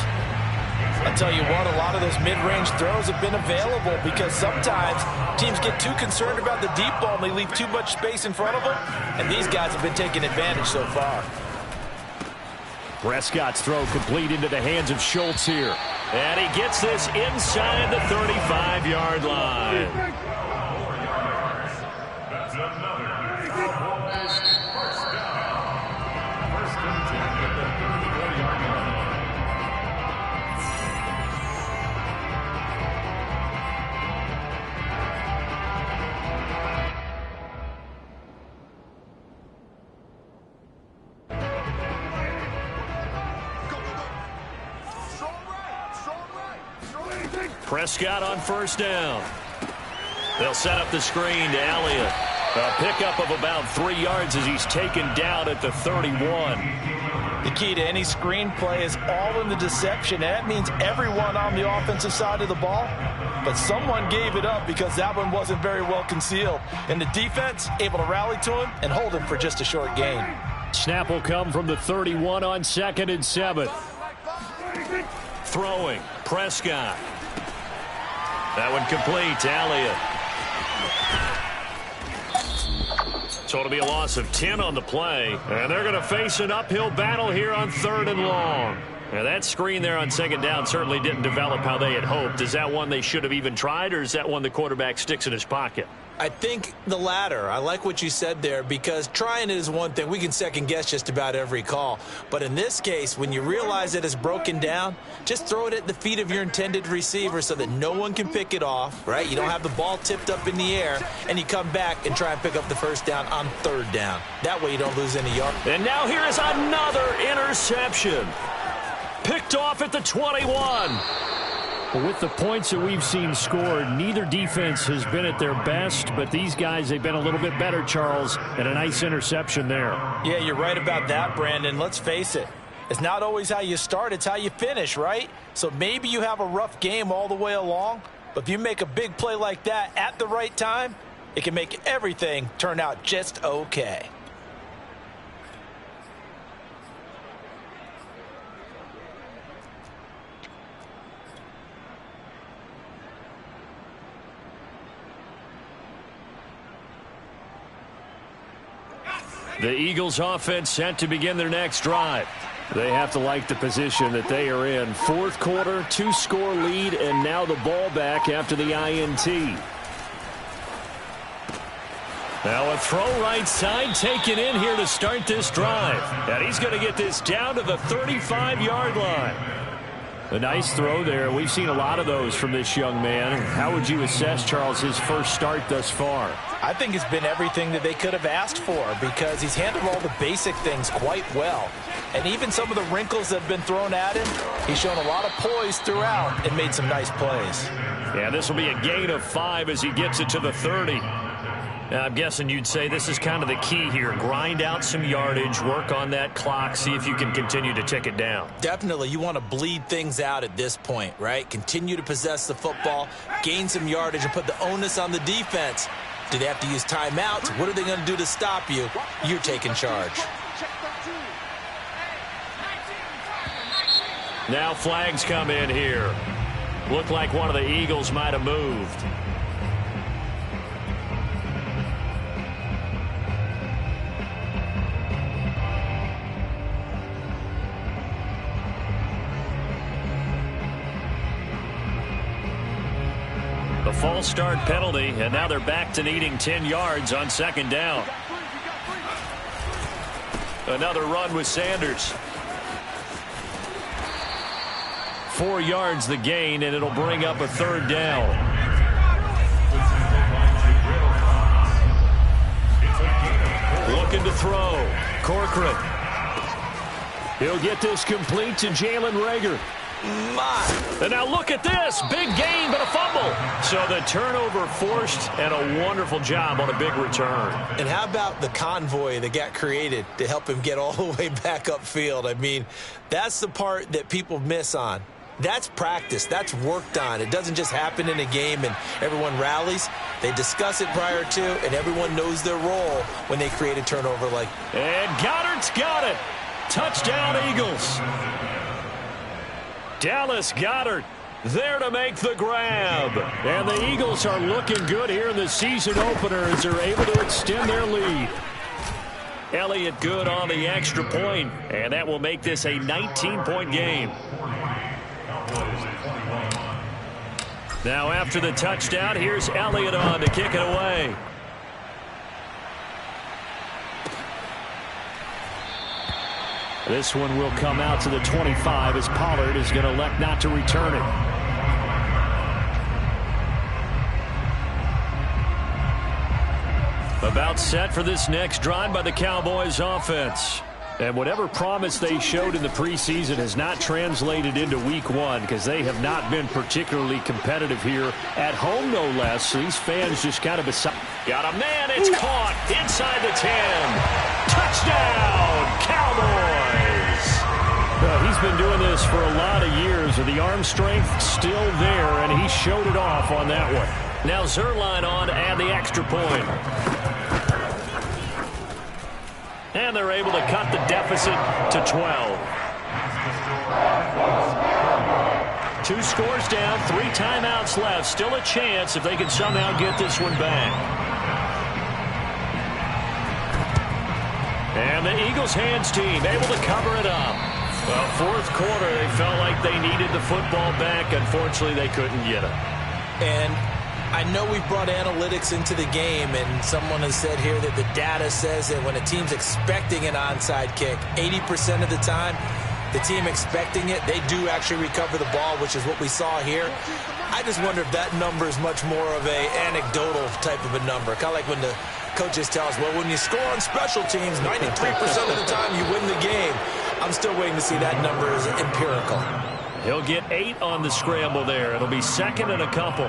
I'll tell you what, a lot of those mid-range throws have been available because sometimes teams get too concerned about the deep ball and they leave too much space in front of them, and these guys have been taking advantage so far. Prescott's throw complete into the hands of Schultz here. And he gets this inside the 35-yard line. That's another Cowboys first down. 1st and 10 at the 34-yard line. Prescott on 1st down. They'll set up the screen to Elliott. A pickup of about 3 yards as he's taken down at the 31. The key to any screen play is all in the deception. And that means everyone on the offensive side of the ball. But someone gave it up because that one wasn't very well concealed. And the defense able to rally to him and hold him for just a short gain. Snap will come from the 31 on 2nd and 7. Throwing, Prescott. That one complete to Elliott. So it'll be a loss of 10 on the play. And they're going to face an uphill battle here on 3rd and long. Now that screen there on 2nd down certainly didn't develop how they had hoped. Is that one they should have even tried, or is that one the quarterback sticks in his pocket? I think the latter. I like what you said there because trying it is one thing. We can second guess just about every call. But in this case, when you realize it is broken down, just throw it at the feet of your intended receiver so that no one can pick it off, right? You don't have the ball tipped up in the air, and you come back and try and pick up the 1st down on 3rd down. That way you don't lose any yards. And now here is another interception. Picked off at the 21. Well, with the points that we've seen scored, neither defense has been at their best, but these guys, they've been a little bit better, Charles, and a nice interception there. Yeah, you're right about that, Brandon. Let's face it. It's not always how you start, it's how you finish, right? So maybe you have a rough game all the way along, but if you make a big play like that at the right time, it can make everything turn out just okay. The Eagles offense set to begin their next drive. They have to like the position that they are in. 4th quarter, 2-score lead, and now the ball back after the INT. Now a throw right side taken in here to start this drive. And he's going to get this down to the 35-yard line. A nice throw there. We've seen a lot of those from this young man. How would you assess, Charles, his first start thus far? I think it's been everything that they could have asked for because he's handled all the basic things quite well. And even some of the wrinkles that have been thrown at him, he's shown a lot of poise throughout and made some nice plays. Yeah, this will be a gain of 5 as he gets it to the 30. Now, I'm guessing you'd say this is kind of the key here. Grind out some yardage, work on that clock, see if you can continue to tick it down. Definitely, you want to bleed things out at this point, right? Continue to possess the football, gain some yardage, and put the onus on the defense. Do they have to use timeouts? What are they going to do to stop you? You're taking charge. Now flags come in here. Looked like one of the Eagles might have moved. A false start penalty, and now they're back to needing 10 yards on second down. Another run with Sanders. 4 yards the gain, and it'll bring up a third down. Looking to throw. Corcoran. He'll get this complete to Jalen Reagor. And now look at this. Big gain, but a fumble. So the turnover forced, and a wonderful job on a big return. And how about the convoy that got created to help him get all the way back upfield? I mean, that's the part that people miss on. That's practice. That's worked on. It doesn't just happen in a game and everyone rallies. They discuss it prior to, and everyone knows their role when they create a turnover like. And Goddard's got it. Touchdown, Eagles. Dallas Goedert there to make the grab. And the Eagles are looking good here in the season opener as they're able to extend their lead. Elliott good on the extra point, and that will make this a 19-point game. Now after the touchdown, here's Elliott on to kick it away. This one will come out to the 25 as Pollard is going to elect not to return it. About set for this next drive by the Cowboys offense. And whatever promise they showed in the preseason has not translated into week one because they have not been particularly competitive here at home, no less. So these fans just kind of got a man. It's caught inside the 10. Touchdown, Cowboys. He's been doing this for a lot of years with the arm strength still there, and he showed it off on that one. Now Zerline on to add the extra point. And they're able to cut the deficit to 12. 2 scores down, 3 timeouts left. Still a chance if they can somehow get this one back. And the Eagles hands team able to cover it up. Well, fourth quarter, they felt like they needed the football back. Unfortunately, they couldn't get it. And I know we've brought analytics into the game, and someone has said here that the data says that when a team's expecting an onside kick, 80% of the time, the team expecting it, they do actually recover the ball, which is what we saw here. I just wonder if that number is much more of a anecdotal type of a number. Kind of like when the coaches tell us, well, when you score on special teams, 93% of the time you win the game. I'm still waiting to see that number as empirical. He'll get 8 on the scramble there. It'll be second and a couple.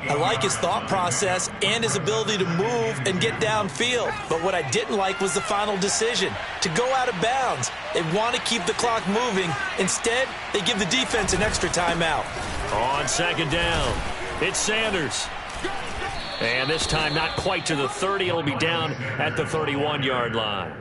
I like his thought process and his ability to move and get downfield. But what I didn't like was the final decision, to go out of bounds. They want to keep the clock moving. Instead, they give the defense an extra timeout. On second down, it's Sanders. And this time not quite to the 30. It'll be down at the 31-yard line.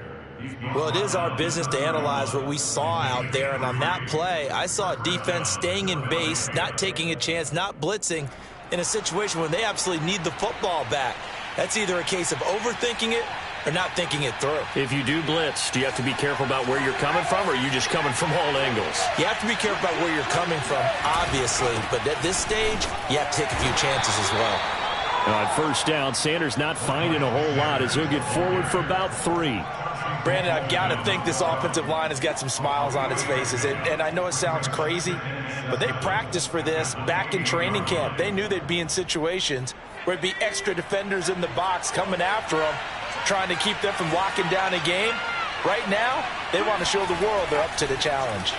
Well, it is our business to analyze what we saw out there. And on that play, I saw a defense staying in base, not taking a chance, not blitzing, in a situation where they absolutely need the football back. That's either a case of overthinking it or not thinking it through. If you do blitz, do you have to be careful about where you're coming from, or are you just coming from all angles? You have to be careful about where you're coming from, obviously. But at this stage, you have to take a few chances as well. On first down, Sanders not finding a whole lot as he'll get forward for about 3. Brandon, I've got to think this offensive line has got some smiles on its faces. And I know it sounds crazy, but they practiced for this back in training camp. They knew they'd be in situations where it'd be extra defenders in the box coming after them, trying to keep them from locking down a game. Right now, they want to show the world they're up to the challenge.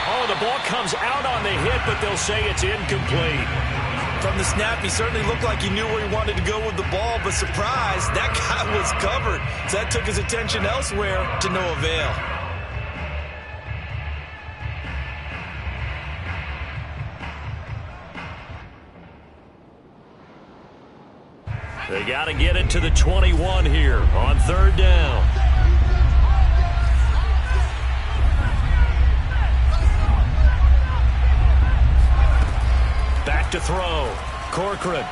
Oh, the ball comes out on the hit, but they'll say it's incomplete. From the snap, he certainly looked like he knew where he wanted to go with the ball, but surprise, that guy was covered. So that took his attention elsewhere to no avail. They got to get it to the 21 here on third down. Back to throw. Corcoran.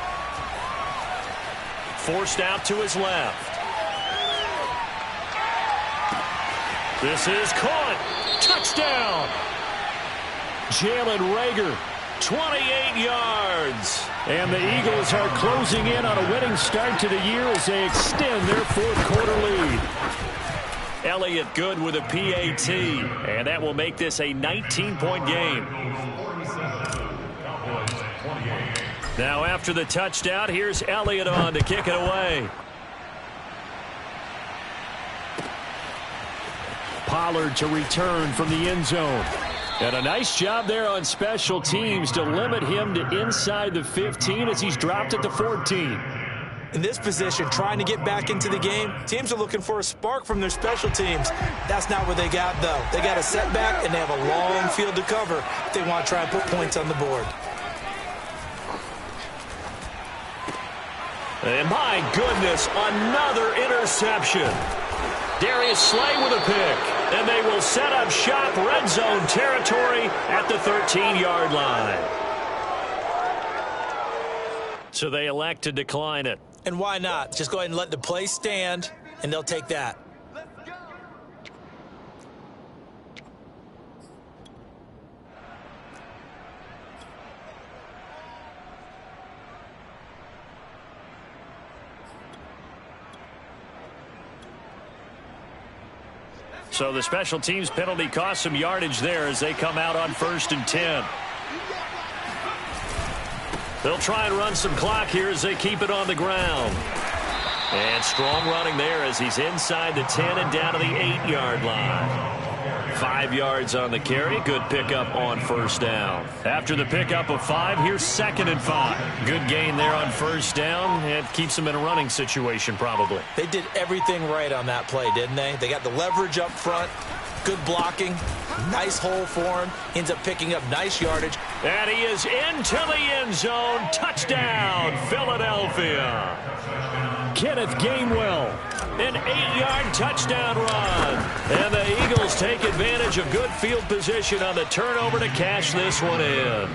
Forced out to his left. This is caught. Touchdown. Jalen Reagor 28 yards. And the Eagles are closing in on a winning start to the year as they extend their fourth-quarter lead. Elliott good with a PAT, and that will make this a 19-point game. Now after the touchdown, here's Elliott on to kick it away. Pollard to return from the end zone. And a nice job there on special teams to limit him to inside the 15 as he's dropped it to 14. In this position, trying to get back into the game, teams are looking for a spark from their special teams. That's not what they got, though. They got a setback, and they have a long field to cover if they want to try and put points on the board. And my goodness, another interception. Darius Slay with a pick. And they will set up shop red zone territory at the 13-yard line. So they elect to decline it. And why not? Just go ahead and let the play stand, and they'll take that. So the special teams penalty cost some yardage there as they come out on 1st and 10. They'll try and run some clock here as they keep it on the ground. And strong running there as he's inside the 10 and down to the 8-yard line. 5 yards on the carry. Good pickup on 1st down. After the pickup of 5, here's 2nd and 5. Good gain there on 1st down. It keeps them in a running situation probably. They did everything right on that play, didn't they? They got the leverage up front. Good blocking. Nice hole for him. Ends up picking up nice yardage. And he is into the end zone. Touchdown, Philadelphia. Kenneth Gainwell. An 8-yard touchdown run. And the Eagles take advantage of good field position on the turnover to cash this one in.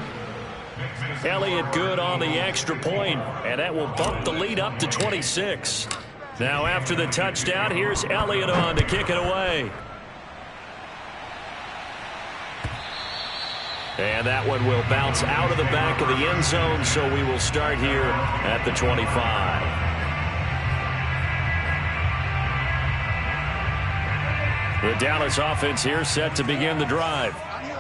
Elliott good on the extra point, and that will bump the lead up to 26. Now after the touchdown, here's Elliott on to kick it away. And that one will bounce out of the back of the end zone, so we will start here at the 25. The Dallas offense here set to begin the drive.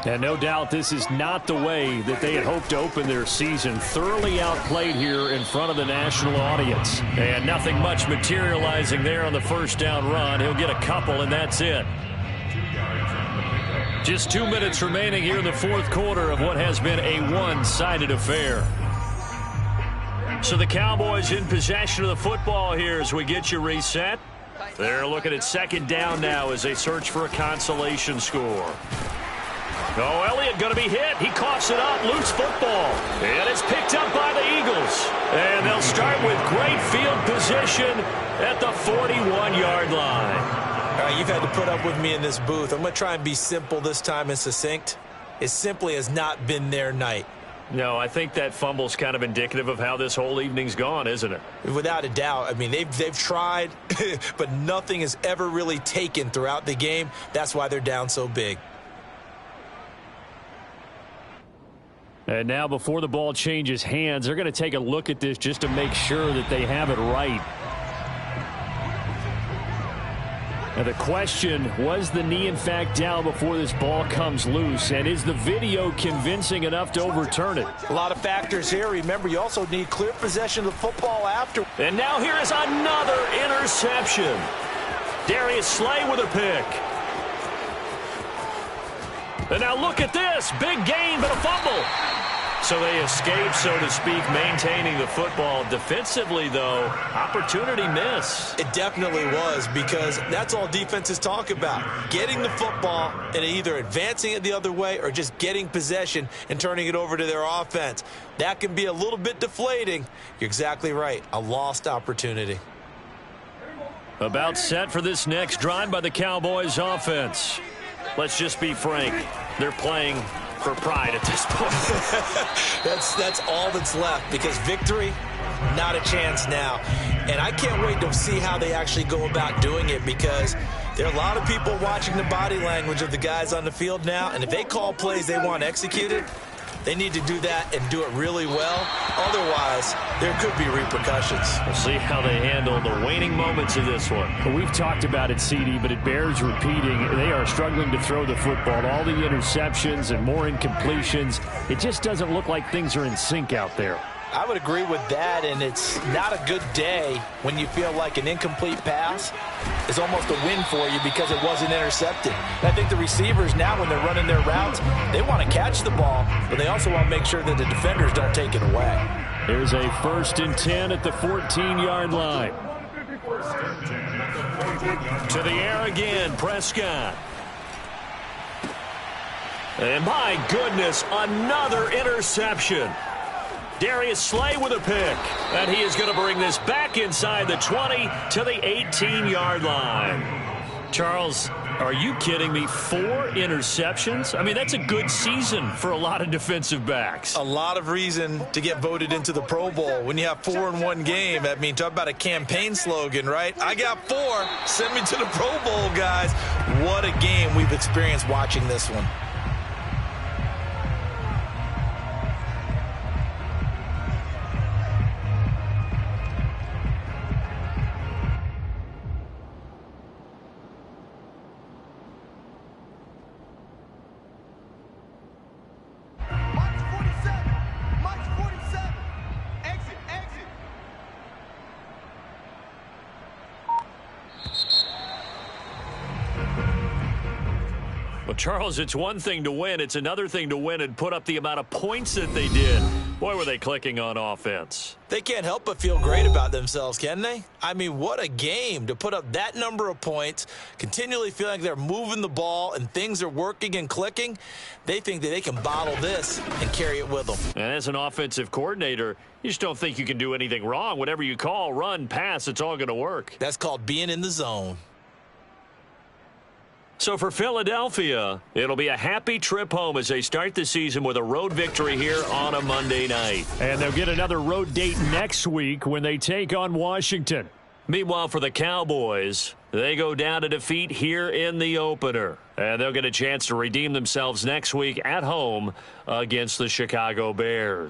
And no doubt this is not the way that they had hoped to open their season. Thoroughly outplayed here in front of the national audience. And nothing much materializing there on the 1st down run. He'll get a couple, and that's it. Just 2 minutes remaining here in the 4th quarter of what has been a one-sided affair. So the Cowboys in possession of the football here as we get you reset. They're looking at 2nd down now as they search for a consolation score. Oh, Elliott going to be hit. He coughs it up. Loose football. And it's picked up by the Eagles. And they'll start with great field position at the 41-yard line. All right, you've had to put up with me in this booth. I'm going to try and be simple this time and succinct. It simply has not been their night. No, I think that fumble's kind of indicative of how this whole evening's gone, isn't it? Without a doubt. I mean, they've tried, but nothing has ever really taken throughout the game. That's why they're down so big. And now before the ball changes hands, they're going to take a look at this just to make sure that they have it right. Now the question, was the knee in fact down before this ball comes loose? And is the video convincing enough to overturn it? A lot of factors here. Remember, you also need clear possession of the football after. And now here is another interception. Darius Slay with a pick. And now look at this. Big gain, but a fumble. So they escape, so to speak, maintaining the football. Defensively, though, opportunity miss. It definitely was, because that's all defenses talk about. Getting the football and either advancing it the other way or just getting possession and turning it over to their offense. That can be a little bit deflating. You're exactly right. A lost opportunity. About set for this next drive by the Cowboys offense. Let's just be frank. They're playing for pride at this point. That's all that's left, because victory, not a chance now. And I can't wait to see how they actually go about doing it, because there are a lot of people watching the body language of the guys on the field now, and if they call plays they want executed, They need to do that and do it really well. Otherwise, there could be repercussions. We'll see how they handle the waning moments of this one. Well, we've talked about it, CD, but it bears repeating. They are struggling to throw the football. All the interceptions and more incompletions. It just doesn't look like things are in sync out there. I would agree with that, and it's not a good day when you feel like an incomplete pass is almost a win for you because it wasn't intercepted. And I think the receivers now, when they're running their routes, they want to catch the ball, but they also want to make sure that the defenders don't take it away. Here's a 1st and 10 at the 14-yard line. To the air again, Prescott. And my goodness, another interception. Darius Slay with a pick. And he is going to bring this back inside the 20 to the 18-yard line. Charles, are you kidding me? 4 interceptions? I mean, that's a good season for a lot of defensive backs. A lot of reason to get voted into the Pro Bowl. When you have 4 in one game, I mean, talk about a campaign slogan, right? I got 4. Send me to the Pro Bowl, guys. What a game we've experienced watching this one. Well, Charles, it's one thing to win. It's another thing to win and put up the amount of points that they did. Boy, were they clicking on offense. They can't help but feel great about themselves, can they? I mean, what a game to put up that number of points, continually feeling like they're moving the ball and things are working and clicking. They think that they can bottle this and carry it with them. And as an offensive coordinator, you just don't think you can do anything wrong. Whatever you call, run, pass, it's all going to work. That's called being in the zone. So for Philadelphia, it'll be a happy trip home as they start the season with a road victory here on a Monday night. And they'll get another road date next week when they take on Washington. Meanwhile, for the Cowboys, they go down to defeat here in the opener. And they'll get a chance to redeem themselves next week at home against the Chicago Bears.